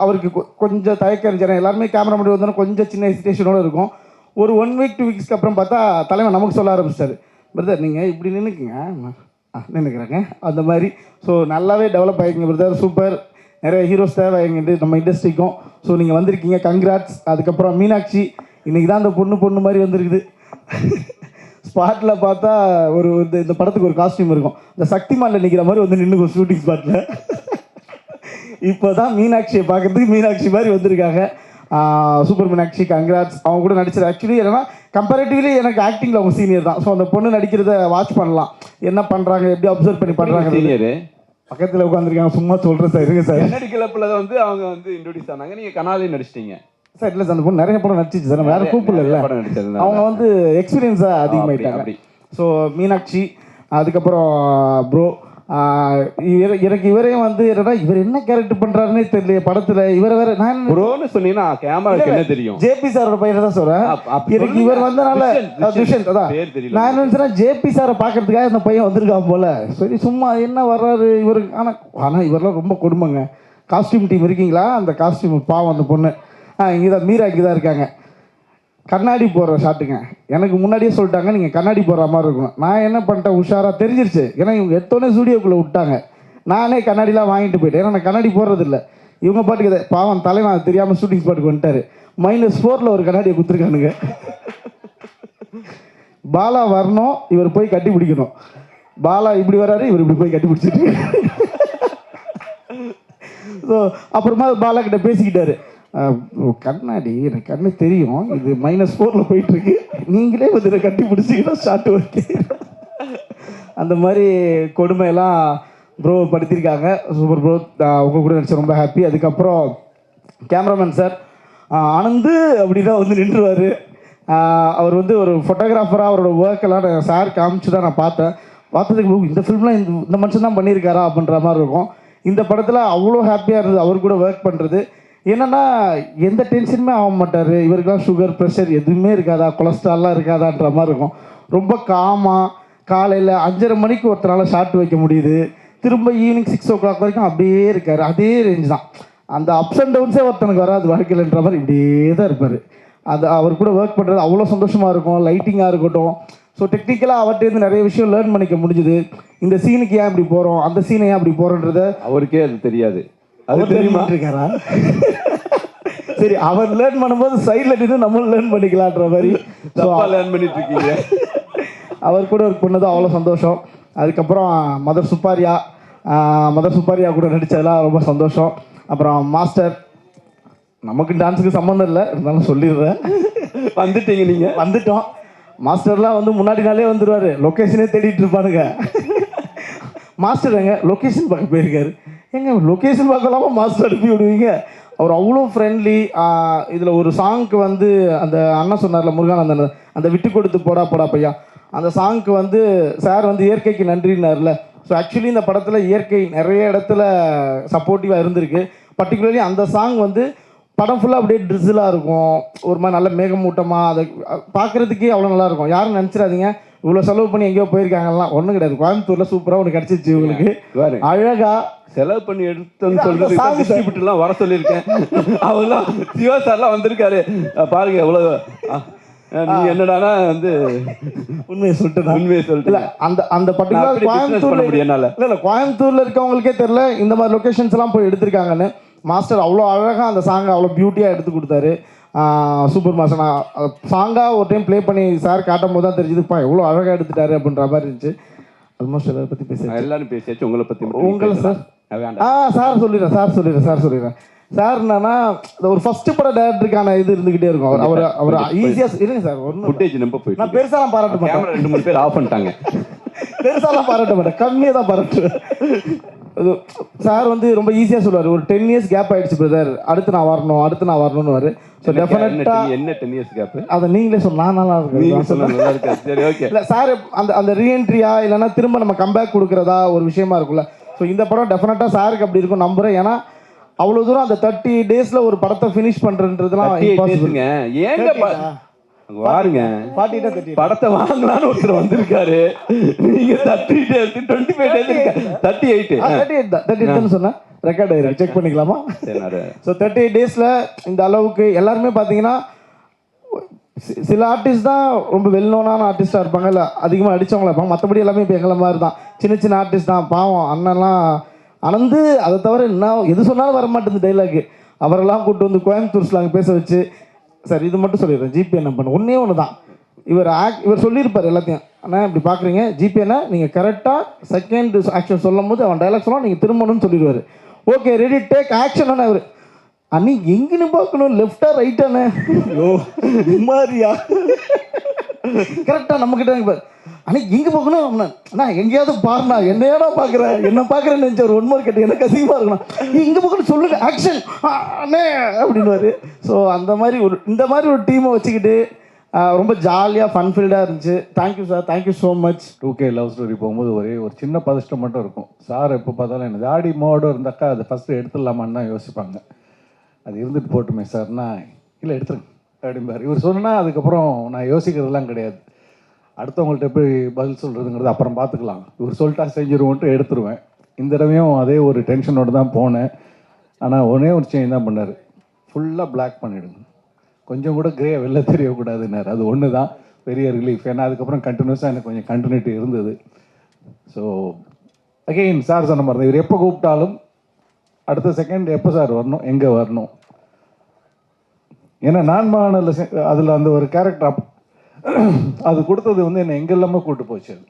அவருக்கு கொஞ்சம் தயக்கம் இருந்துச்சு. எல்லாருமே கேமரா முன்னாடி வந்தோன்னா கொஞ்சம் சின்ன ஹெசிடேஷனோடு இருக்கும். ஒரு 1 வீக் 2 வீக்ஸ்க்கு அப்புறம் பார்த்தா தலைவன் நமக்கு சொல்ல ஆரம்பிச்சிட்டாரு, பிரதர் நீங்கள் இப்படி நின்றுக்குங்க, நின்றுக்கிறாங்க அந்த மாதிரி. ஸோ நல்லாவே டெவலப் ஆகிருக்கீங்க பிரதர், சூப்பர். நிறைய ஹீரோஸ் தேவை எங்கிட்ட நம்ம இண்டஸ்ட்ரிக்கும். ஸோ நீங்கள் வந்திருக்கீங்க, கங்க்ராட்ஸ். அதுக்கப்புறம் மீனாட்சி, இன்றைக்கி தான் அந்த பொண்ணு மாதிரி வந்திருக்குது. ஸ்பாட்டில் பார்த்தா இந்த படத்துக்கு ஒரு காஸ்டியூம் இருக்கும், இந்த சக்திமானில் நிற்கிற மாதிரி வந்து நின்று ஷூட்டிங் ஸ்பாட்டில். இப்போ தான் மீனாட்சியை பார்க்கறதுக்கு மீனாட்சி மாதிரி வந்திருக்காங்க. Super Meenakshi, congrats. அவங்க கூட நடிச்சது ஆக்சுவலி என்னன்னா கம்பேரிட்டிவ்லி எனக்கு ஆக்டிங்கில் அவங்க சீனியர் தான். ஸோ அந்த பொண்ணு நடிக்கிறத வாட்ச் பண்ணலாம், என்ன பண்ணுறாங்க, எப்படி அப்சர்வ் பண்ணி பண்ணுறாங்க. சீனியர் பக்கத்தில் உட்காந்துருக்காங்க, சும்மா சொல்கிறேன் சார். இருங்க சார். கன்னடி கிளப்பில் வந்து அவங்க வந்து இன்ட்ரோடியூஸ் ஆனாங்க, நீங்கள் கனாலையும் நடிச்சிட்டீங்க சார். இல்லை சார், அந்த பொண்ணு நிறைய படம் நடிச்சிச்சு சார், வேறு கூப்பிடல. படம் நடிச்சது அவங்க வந்து எக்ஸ்பீரியன்ஸாக அதிகமாகிட்டாங்க. ஸோ மீனாட்சி, அதுக்கப்புறம் ப்ரோ எனக்கு இவரையும் வந்து என்னன்னா இவர் என்ன கேரக்டர் பண்றாருன்னே தெரியல படத்துல. இவரை வேற நான் ப்ரோன்னு சொன்னீங்கன்னா கேமராக்கு என்ன தெரியும்? ஜேபி சாரோட பையனை தான் சொல்றேன். எனக்கு இவர் வந்தனால துஷந்த் அதான் நான் என்ன நினைச்சேன், ஜேபி சாரை பார்க்கறதுக்காக இந்த பையன் வந்திருக்கான் போல. சரி சும்மா என்ன வர்றாரு இவருக்கு. ஆனால் இவரெல்லாம் ரொம்ப கொடுமைங்க. காஸ்டியூம் டீம் இருக்கீங்களா? அந்த காஸ்டியூம் பாவம் அந்த பொண்ணு இங்கே தான், மீரா இங்கே தான் இருக்காங்க. கண்ணாடி போடுற ஷாட்டுங்க, எனக்கு முன்னாடியே சொல்லிட்டாங்க நீங்கள் கண்ணாடி போடுற மாதிரி இருக்கும். நான் என்ன பண்ணிட்டேன், உஷாராக தெரிஞ்சிருச்சு. ஏன்னா இவங்க எத்தோடனே ஸ்டூடியோக்குள்ளே விட்டாங்க. நானே கண்ணாடிலாம் வாங்கிட்டு போயிட்டேன், ஏன்னா நான் கண்ணாடி போடுறதில்ல. இவங்க பாட்டுக்கு பாவம் தலைவன் அது தெரியாமல் ஷூட்டிங் ஸ்பாட்டுக்கு வந்துட்டார். -4 ஒரு கண்ணாடியை கொடுத்துருக்கானுங்க. பாலா வரணும், இவர் போய் கட்டி பிடிக்கணும். பாலா இப்படி வராரு, இவர் இப்படி போய் கட்டி பிடிச்சிட்டு. ஸோ அப்புறமா பாலா கிட்ட பேசிக்கிட்டாரு, கண்ணாடி எனக்கு கண்ணு தெரியும், இது -4 போயிட்டுருக்கு, நீங்களே வந்து இதை கட்டி பிடிச்சிங்கன்னா ஷார்ட் ஒர்க்கு. அந்த மாதிரி கொடுமையெல்லாம் ப்ரோ படுத்திருக்காங்க. சூப்பர் ப்ரோ, உங்கள் கூட நடிச்ச ரொம்ப ஹாப்பி. அதுக்கப்புறம் கேமராமேன் சார் ஆனந்து அப்படி தான் வந்து நின்றுவார். அவர் வந்து ஒரு ஃபோட்டோகிராஃபராக அவரோட ஒர்க்கெல்லாம் சார் காமிச்சு தான் நான் பார்த்ததுக்கு இந்த ஃபிலிம்லாம் இந்த மனுஷன் தான் பண்ணியிருக்காரா அப்படின்ற மாதிரி இருக்கும். இந்த படத்தில் அவ்வளோ ஹாப்பியாக இருந்தது அவர் கூட ஒர்க் பண்ணுறது. என்னென்னா எந்த டென்ஷனுமே ஆக மாட்டார். இவருக்கெல்லாம் சுகர் ப்ரெஷர் எதுவுமே இருக்காதா, கொலஸ்ட்ரால்லாம் இருக்காதான்ற மாதிரி இருக்கும். ரொம்ப காமாக காலையில் 5:30 மணிக்கு ஒருத்தரால் ஷார்ட் வைக்க முடியுது, திரும்ப ஈவினிங் 6 o'clock வரைக்கும் அப்படியே இருக்கார். அதே ரேஞ்ச் தான். அந்த அப்ஸ் அண்ட் டவுன்ஸே ஒருத்தனுக்கு வராது வாழ்க்கையில்ன்ற மாதிரி இப்படியே தான் இருப்பார். அது அவர் கூட ஒர்க் பண்ணுறது அவ்வளோ சந்தோஷமாக இருக்கும். லைட்டிங்காக இருக்கட்டும், ஸோ டெக்னிக்கலாக அவர்கிட்டருந்து நிறைய விஷயம் லேர்ன் பண்ணிக்க முடிஞ்சுது. இந்த சீனுக்கு ஏன் இப்படி போகிறோம், அந்த சீனை ஏன் அப்படி போகிறோன்றத அவருக்கே அது தெரியாது. அது தெரியுமா இருக்காரா? சரி, அவர் லேர்ன் பண்ணும்போது சைடில் நின்று நம்மளும் லேர்ன் பண்ணிக்கலான்ற மாதிரி லேர்ன் பண்ணிட்டு இருக்கீங்க. அவர் கூட ஒர்க் பண்ணது அவ்வளோ சந்தோஷம். அதுக்கப்புறம் மதர் சுப்பாரியா கூட நடித்ததெல்லாம் ரொம்ப சந்தோஷம். அப்புறம் மாஸ்டர், நமக்கு டான்ஸுக்கு சம்மந்தம் இல்லை, இருந்தாலும் சொல்லிடுறேன். வந்துட்டீங்க, நீங்கள் வந்துட்டோம். மாஸ்டர்லாம் வந்து முன்னாடி நாளே வந்துடுவார், லொக்கேஷனே தேடிட்டு இருப்பானுங்க. மாஸ்டர் எங்க லொக்கேஷன் பார்க்க போயிருக்காரு, எங்க லொக்கேஷன் பார்க்கலாமா மாஸ்டர் அனுப்பி விடுவீங்க. அவர் அவ்வளோ ஃப்ரெண்ட்லி. இதில் ஒரு சாங்க்கு வந்து அந்த அண்ணன் சொன்னார்ல முருகானந்தன், அந்த விட்டு கொடுத்து போடா பையா, அந்த சாங்க்கு வந்து சார் வந்து இயற்கைக்கு நன்றினார்ல. ஸோ ஆக்சுவலி இந்த படத்தில் இயற்கை நிறைய இடத்துல சப்போர்ட்டிவாக இருந்திருக்கு. பர்டிகுலர்லி அந்த சாங் வந்து படம் ஃபுல்லாக அப்படியே ட்ரிஸிலாக இருக்கும், ஒரு மாதிரி நல்ல மேகமூட்டமாக, அதை பார்க்குறதுக்கே அவ்வளோ நல்லாயிருக்கும். யாரும் நினச்சிடாதீங்க இவ்வளோ செலவு பண்ணி எங்கேயோ போயிருக்காங்கலாம், ஒன்றும் கிடையாது. கோயம்புத்தூரில் சூப்பராக ஒன்று கிடச்சிச்சு உங்களுக்கு, அழகாக செலவு பண்ணி எடுத்தோன்னு சொல்லிட்டு வர சொல்லியிருக்கேன். அவங்களாம் சிவா சார்லாம் வந்திருக்காரு பாருங்க எவ்வளோ. நீ என்னடானா வந்து உண்மையை சொல்லிட்டு உண்மையை சொல்லிட்டு இல்லை அந்த பர்டிகுலர் கோயம்புத்தூர்ல பண்ண முடியும் என்னால. இல்லை கோயம்புத்தூர்ல இருக்கவங்களுக்கே தெரியல இந்த மாதிரி லொக்கேஷன்ஸ் எல்லாம் போய் எடுத்திருக்காங்கன்னு. மாஸ்டர் அவ்வளோ அழகாக அந்த சாங்கை அவ்வளோ பியூட்டியாக எடுத்து கொடுத்தாரு. Super master. நான் சாங்காக ஒரு டைம் ப்ளே பண்ணி சார் காட்டும் போது தான் தெரிஞ்சுதுப்பா எவ்வளோ அழகாக எடுத்துட்டாரு அப்படின்ற மாதிரி இருந்துச்சு. ஆல்மோஸ்ட் எல்லாரை பற்றி பேசி எல்லாரும் பேசியாச்சு. உங்களை பற்றி உங்களை சார் வேண்டாம். சார் சொல்லிடுறேன். சார் என்னன்னா ஒரு ஃபர்ஸ்ட் பட டேரக்டருக்கான இது இருந்துகிட்டே இருக்கும். அவர் ஈஸியாக இருங்க சார். ஒன்றும் ஃபுட்டேஜ் நம்ப போயிட்டு நான் பெருசாலாம் பாராட்ட மாட்டேன். கேமரா 2-3 பேர் ஆஃப் பண்ணிட்டாங்க. பெருசாலாம் பாராட்ட மாட்டேன், கம்மியாக தான் பாராட்டுவேன். சார் வந்து ரொம்ப ஈஸியாக சொல்லுவார். ஒரு 10 years கேப் ஆயிடுச்சு பிரதர், அடுத்து நான் வரணும்னு. ஸோ டெஃபினட்டாக என்ன 10 years கேப்? அதை நீங்களே சொல்லலாம். நல்லா இருக்கு. சரி, ஓகே. இல்லை சார் அந்த ரீஎன்ட்ரியா இல்லைன்னா திரும்ப நம்ம கம்பேக் கொடுக்குறதா ஒரு விஷயமா இருக்குல்ல. ஸோ இந்த படம் டெஃபினட்டாக சாருக்கு அப்படி இருக்கும் நம்புறேன். ஏன்னா அவ்வளோ தூரம் அந்த 30 days ஒரு படத்தை ஃபினிஷ் பண்ணுறதுலாம் ஏங்க பாருங்க, படத்தை வாங்கலான்னு ஒருத்தர் வந்திருக்காரு. நீங்க 25 days 38 சொன்னேன். ரெக்கார்ட் ஆயிருக்கு, செக் பண்ணிக்கலாமா? ஸோ 38 days இந்த அளவுக்கு எல்லாருமே பார்த்தீங்கன்னா சில ஆர்டிஸ்ட் தான் ரொம்ப வெல்னோனான ஆர்டிஸ்டாக இருப்பாங்க, இல்லை அதிகமாக அடித்தவங்களா இருப்பாங்க. மற்றபடி எல்லாமே இப்போ எங்களை மாதிரி தான் சின்ன ஆர்டிஸ்ட் தான். பாவம் அண்ணன்லாம் அனந்து அதை தவிர என்ன எது சொன்னாலும் வர மாட்டேங்குது டைலாக். அவரெல்லாம் கூப்பிட்டு வந்து கோயம்புத்தூர் ஸ்லாங் பேச வச்சு, சார் இது மட்டும் சொல்லிடுறேன், ஜிபே என்ன பண்ண ஒன்று தான். இவர் சொல்லியிருப்பார் எல்லாத்தையும். ஆனால் இப்படி பார்க்குறீங்க ஜிபேனா நீங்கள் கரெக்டாக செகண்ட் ஆக்ஷன் சொல்லும் போது அவன் டைலாக் சொல்லலாம், நீங்கள் திரும்பணும்னு சொல்லிடுவார். Okay ready take action. அவர் அண்ணி எங்கன்னு பார்க்கணும், லெஃப்டா ரைட்டானே மாதிரியா கரெக்டாக நம்மக்கிட்ட அண்ணா எங்கே பார்க்கணும் அண்ணா எங்கேயாவது பாருண்ணா, என்னையாடா பார்க்குறேன், என்ன பார்க்குறேன்னு நினச்ச ஒரு 1 more கேட்டு எனக்கு அதிகமாக இருக்கணும், நீ இங்கே பார்க்கணும் சொல்லுங்க ஆக்ஷன் அண்ணே அப்படின்வாரு. ஸோ அந்த மாதிரி இந்த மாதிரி ஒரு டீமை வச்சுக்கிட்டு ரொம்ப ஜாலியாக ஃபன்ஃபில்டாக இருந்துச்சு. Thank you sir, thank you so much. 2K love story போகும்போது ஒரு சின்ன பதஷ்டம் மட்டும் இருக்கும். சார் எப்போ பார்த்தாலும் எனக்கு தாடி மோடும் இருந்தாக்கா அதை ஃபஸ்ட்டு எடுத்துடலாமான்னு தான் யோசிப்பாங்க. அது இருந்துட்டு போட்டுமே சார்னா இல்லை எடுத்துருங்க அப்படிம்பார். இவர் சொன்னால் அதுக்கப்புறம் நான் யோசிக்கிறதுலாம் கிடையாது. அடுத்தவங்கள்ட்ட எப்படி பதில் சொல்கிறதுங்கிறது அப்புறம் பார்த்துக்கலாம், இவர் சொல்லிட்டா செஞ்சுருவோன்ட்டு எடுத்துருவேன். இந்த தடவையும் அதே ஒரு டென்ஷனோடு தான் போனேன். ஆனால் ஒரே ஒரு சேஞ்ச் தான் பண்ணார், ஃபுல்லாக பிளாக் பண்ணிவிடுங்க, கொஞ்சம் கூட கிரே வெளில தெரியக்கூடாதுன்னாரு. அது ஒன்று தான் பெரிய ரிலீஃப். ஏன்னா அதுக்கப்புறம் கண்டினியூஸாக எனக்கு கொஞ்சம் கண்டினியூட்டி இருந்தது. ஸோ அகெயின் சார் சொன்ன மாதிரி தான், இவர் எப்போ கூப்பிட்டாலும் அடுத்த செகண்ட் எப்போ சார் வரணும், எங்கே வரணும். ஏன்னா நான் அதில் அந்த ஒரு கேரக்டர் அது கொடுத்தது வந்து என்னை எங்கெல்லாமே கூப்பிட்டு போச்சு. அது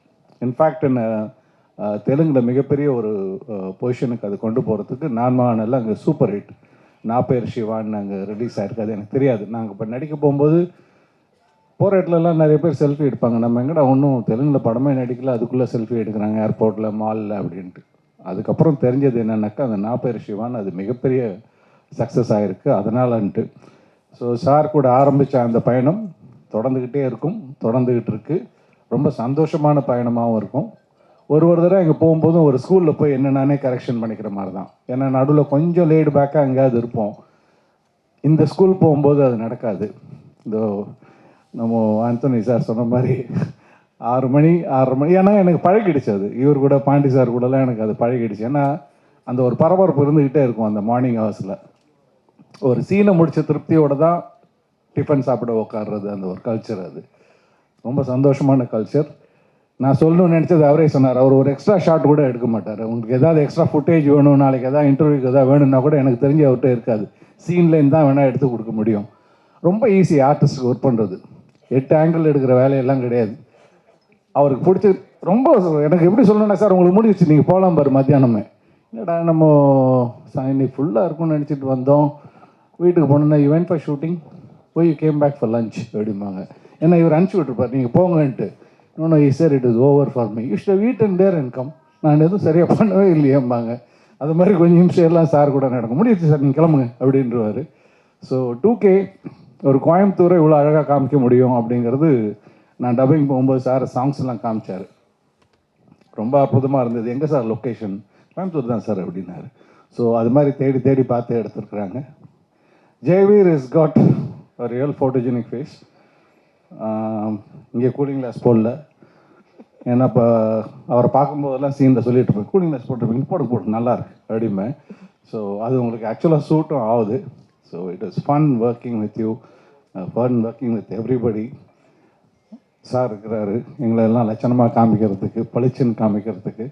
இன்ஃபேக்ட் என்னை தெலுங்கில் மிகப்பெரிய ஒரு பொசிஷனுக்கு அது கொண்டு போகிறதுக்கு நான் மகானெல்லாம் அங்கே சூப்பர் ஹிட். நான் பேர் சிவான்னு அங்கே ரிலீஸ் ஆகிருக்கு. அது எனக்கு தெரியாது. நாங்கள் இப்போ நடிக்க போகும்போது போகிற இடத்துலலாம் நிறைய பேர் செல்ஃபி எடுப்பாங்க. நம்ம எங்கடா ஒன்றும் தெலுங்கில் படமே நடிக்கல, அதுக்குள்ளே செல்ஃபி எடுக்கிறாங்க ஏர்போர்ட்டில் மாலில் அப்படின்ட்டு. அதுக்கப்புறம் தெரிஞ்சது என்னென்னாக்கா அந்த நான் பேர் சிவான்னு அது மிகப்பெரிய சக்ஸஸ் ஆகிருக்கு அதனாலன்ட்டு. ஸோ சார் கூட ஆரம்பித்த அந்த பயணம் தொடர்ந்துக்கிட்டே இருக்கும், தொடர்ந்துக்கிட்டு இருக்குது. ரொம்ப சந்தோஷமான பயணமாகவும் இருக்கும். ஒரு தடவை இங்கே போகும்போதும் ஒரு ஸ்கூலில் போய் என்னென்னானே கரெக்ஷன் பண்ணிக்கிற மாதிரி தான். ஏன்னா நடுவில் கொஞ்சம் லேடு பேக்காக எங்கேயாவது இருப்போம். இந்த ஸ்கூல் போகும்போது அது நடக்காது. இந்த நம்ம ஆந்தோனி சார் சொன்ன மாதிரி 6 மணி 6:30 மணி, ஏன்னா எனக்கு பழகிடுச்சு அது. இவர் கூட பாண்டி சார் கூடலாம் எனக்கு அது பழகிடுச்சு. ஏன்னா அந்த ஒரு பரபரப்பு இருந்துக்கிட்டே இருக்கும் அந்த மார்னிங் ஹவர்ஸில். ஒரு சீனை முடித்த திருப்தியோடு தான் டிஃபன் சாப்பிட உட்காடுறது, அந்த ஒரு கல்ச்சர். அது ரொம்ப சந்தோஷமான கல்ச்சர். நான் சொல்லணும்னு நினச்சது அவரே சொன்னார். அவர் ஒரு எக்ஸ்ட்ரா ஷாட் கூட எடுக்க மாட்டார். உங்களுக்கு ஏதாவது எக்ஸ்ட்ரா ஃபுட்டேஜ் வேணும், நாளைக்கு எதாவது இன்டர்வியூக்கு எதாவது வேணும்னா கூட எனக்கு தெரிஞ்சு அவர்கிட்ட இருக்காது. சீன்லேருந்து தான் வேணால் எடுத்து கொடுக்க முடியும். ரொம்ப ஈஸி ஆர்டிஸ்ட்டுக்கு ஒர்க் பண்ணுறது. 8 ஆங்கிள் எடுக்கிற வேலையெல்லாம் கிடையாது. அவருக்கு பிடிச்ச ரொம்ப எனக்கு எப்படி சொல்லணும்னா, சார் உங்களுக்கு முடிச்சு நீங்கள் போகலாம் பாரு மத்தியானமே, இல்லைடா நம்ம இன்னைக்கு ஃபுல்லாக இருக்கும்னு நினச்சிட்டு வந்தோம், வீட்டுக்கு போனோன்னா யூ வென்ட் ஃபார் ஷூட்டிங் போய் you came back for lunch அப்படிம்பாங்க. ஏன்னா இவர் அனுப்பிச்சி விட்டுருப்பார் நீங்கள் போங்கன்ட்டு. இன்னொன்று ஈ sir it is over for me, you should wait and there income. நான் எதுவும் சரியாக பண்ணவே இல்லையேம்பாங்க. அது மாதிரி கொஞ்சம் நிமிஷம் எல்லாம் சார் கூட நடக்கும். முடிச்சு சார் நீங்கள் கிளம்புங்க அப்படின்றவார். ஸோ 2K ஒரு கோயம்புத்தூரை இவ்வளோ அழகாக காமிக்க முடியும் அப்படிங்கிறது நான் டப்பிங் போகும்போது சார் சாங்ஸ்லாம் காமிச்சார். ரொம்ப அற்புதமாக இருந்தது. எங்கே சார் லொக்கேஷன்? கோயம்புத்தூர் தான் சார் அப்படின்னாரு. ஸோ அது மாதிரி தேடி தேடி பார்த்து எடுத்துருக்குறாங்க. Jayaveer is got a real photogenic face. இங்கே கூலிங் கிளாஸ் போடல. ஏன்னா இப்போ அவரை பார்க்கும்போதெல்லாம் சீனில் சொல்லிட்டு இருப்பேன், கூலிங் கிளாஸ் போட்டுருப்பீங்க, போட்டு நல்லா இருக்கு அப்படிமே. ஸோ அது உங்களுக்கு ஆக்சுவலாக சூட்டும் ஆகுது. So it is fun working with you, fun working with everybody. Sir இருக்கிறாரு எங்களை எல்லாம் லட்சணமாக காமிக்கிறதுக்கு பளிச்சுன்னு காமிக்கிறதுக்கு.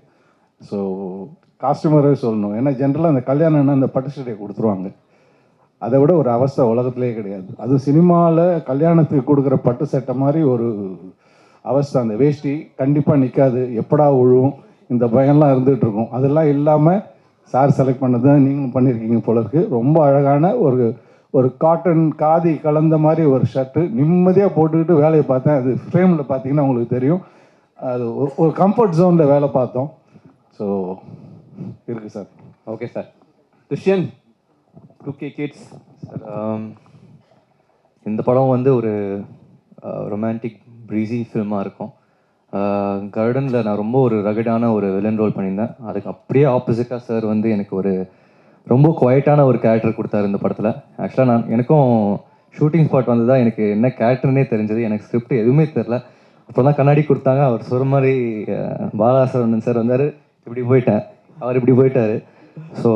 ஸோ காஸ்டியூமரே சொல்லணும். ஏன்னா ஜென்ரலாக அந்த கல்யாணம்னா அந்த பட்டு சட்டையை கொடுத்துருவாங்க. அதை விட ஒரு அவஸ்தை உலகத்திலே கிடையாது. அது சினிமாவில் கல்யாணத்துக்கு கொடுக்குற பட்டு சட்டை மாதிரி ஒரு அவஸ்தை. அந்த வேஷ்டி கண்டிப்பாக நிற்காது, எப்படா விழுவும், இந்த பயம்லாம் இருந்துகிட்டு இருக்கும். அதெல்லாம் இல்லாமல் சார் செலக்ட் பண்ணது தான் நீங்களும் பண்ணியிருக்கீங்க போல இருக்குது. ரொம்ப அழகான ஒரு காட்டன் காதி கலந்த மாதிரி ஒரு ஷர்ட்டு நிம்மதியாக போட்டுக்கிட்டு வேலையை பார்த்தேன். அது ஃப்ரேமில் பார்த்தீங்கன்னா உங்களுக்கு தெரியும். அது ஒரு கம்ஃபர்ட் ஜோனில் வேலை பார்த்தோம். ஸோ இருக்குது sir. Okay sir. Dushyan, 2K kids. இந்த படம் வந்து ஒரு ரொமான்டிக் ப்ரீஸி ஃபில்மாக இருக்கும். கார்டனில் நான் ரொம்ப ஒரு ரகடான ஒரு வில்லன் ரோல் பண்ணியிருந்தேன். அதுக்கு அப்படியே ஆப்போசிட்டாக சார் வந்து எனக்கு ஒரு ரொம்ப குவைட்டான ஒரு கேரக்டர் கொடுத்தாரு இந்த படத்தில். ஆக்சுவலாக எனக்கும் ஷூட்டிங் ஸ்பாட் வந்து தான் எனக்கு என்ன கேரக்டர்னே தெரிஞ்சது. எனக்கு ஸ்கிரிப்ட் எதுவுமே தெரில. அப்புறம் தான் கண்ணாடி கொடுத்தாங்க. அவர் சொல்கிற மாதிரி பாலாசரவணன் சார் வந்தார், இப்படி போயிட்டேன், அவர் இப்படி போயிட்டார். ஸோ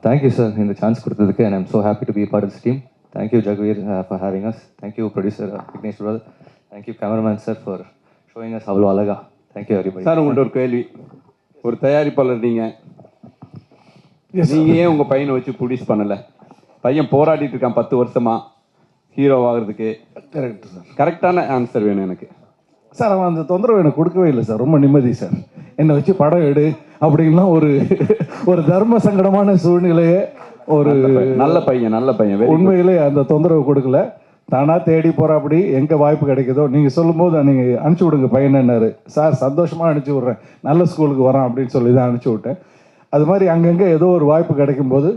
தேங்க்யூ சார் இந்த சான்ஸ் கொடுத்ததுக்கு. And I'm so happy to be part of this team. Thank you Jagveer for having us. Thank you producer Vignesh brother. Thank you cameraman sir for showing us அவ்வளோ அழகா. Thank you everybody. சார், உங்கள்கிட்ட ஒரு கேள்வி. ஒரு தயாரிப்பாளர் நீங்கள் ஏன் உங்கள் பையனை வச்சு ப்ரொடியூஸ் பண்ணலை? பையன் போராடிட்டு இருக்கான் 10 வருஷமா ஹீரோ ஆகிறதுக்கு. Correct sir. கரெக்டான ஆன்சர் வேணும் எனக்கு. சார் அவன் அந்த தொந்தரவு எனக்கு கொடுக்கவே இல்லை சார். ரொம்ப நிம்மதி சார். என்னை வச்சு படம் எடு அப்படின்லாம் ஒரு தர்ம சங்கடமான சூழ்நிலையே ஒரு நல்ல பையன் உண்மையிலே அந்த தொந்தரவு கொடுக்கல. தானாக தேடி போகிறாப்படி எங்கே வாய்ப்பு கிடைக்குதோ நீங்கள் சொல்லும்போது நீங்கள் அனுப்பிச்சி விடுங்க பையனாரு. சார் சந்தோஷமாக அனுப்பிச்சி விட்றேன், நல்ல ஸ்கூலுக்கு வரான் அப்படின்னு சொல்லி தான் அனுப்பிச்சி விட்டேன். அது மாதிரி அங்கங்கே ஏதோ ஒரு வாய்ப்பு கிடைக்கும்போது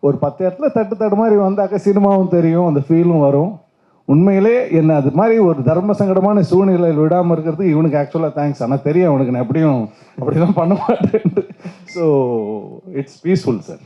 ஒரு 10 இடத்துல தட்டு மாதிரி வந்தாக்க சினிமாவும் தெரியும், அந்த ஃபீலும் வரும். உண்மையிலே என்ன அது மாதிரி ஒரு தர்ம சங்கடமான சூழ்நிலையில் விடாமல் இருக்கிறதுக்கு இவனுக்கு ஆக்சுவலாக தேங்க்ஸ். ஆனால் தெரியும் அவனுக்கு நான் எப்படியும் அப்படிலாம் பண்ண மாட்டேன். So it's peaceful sir.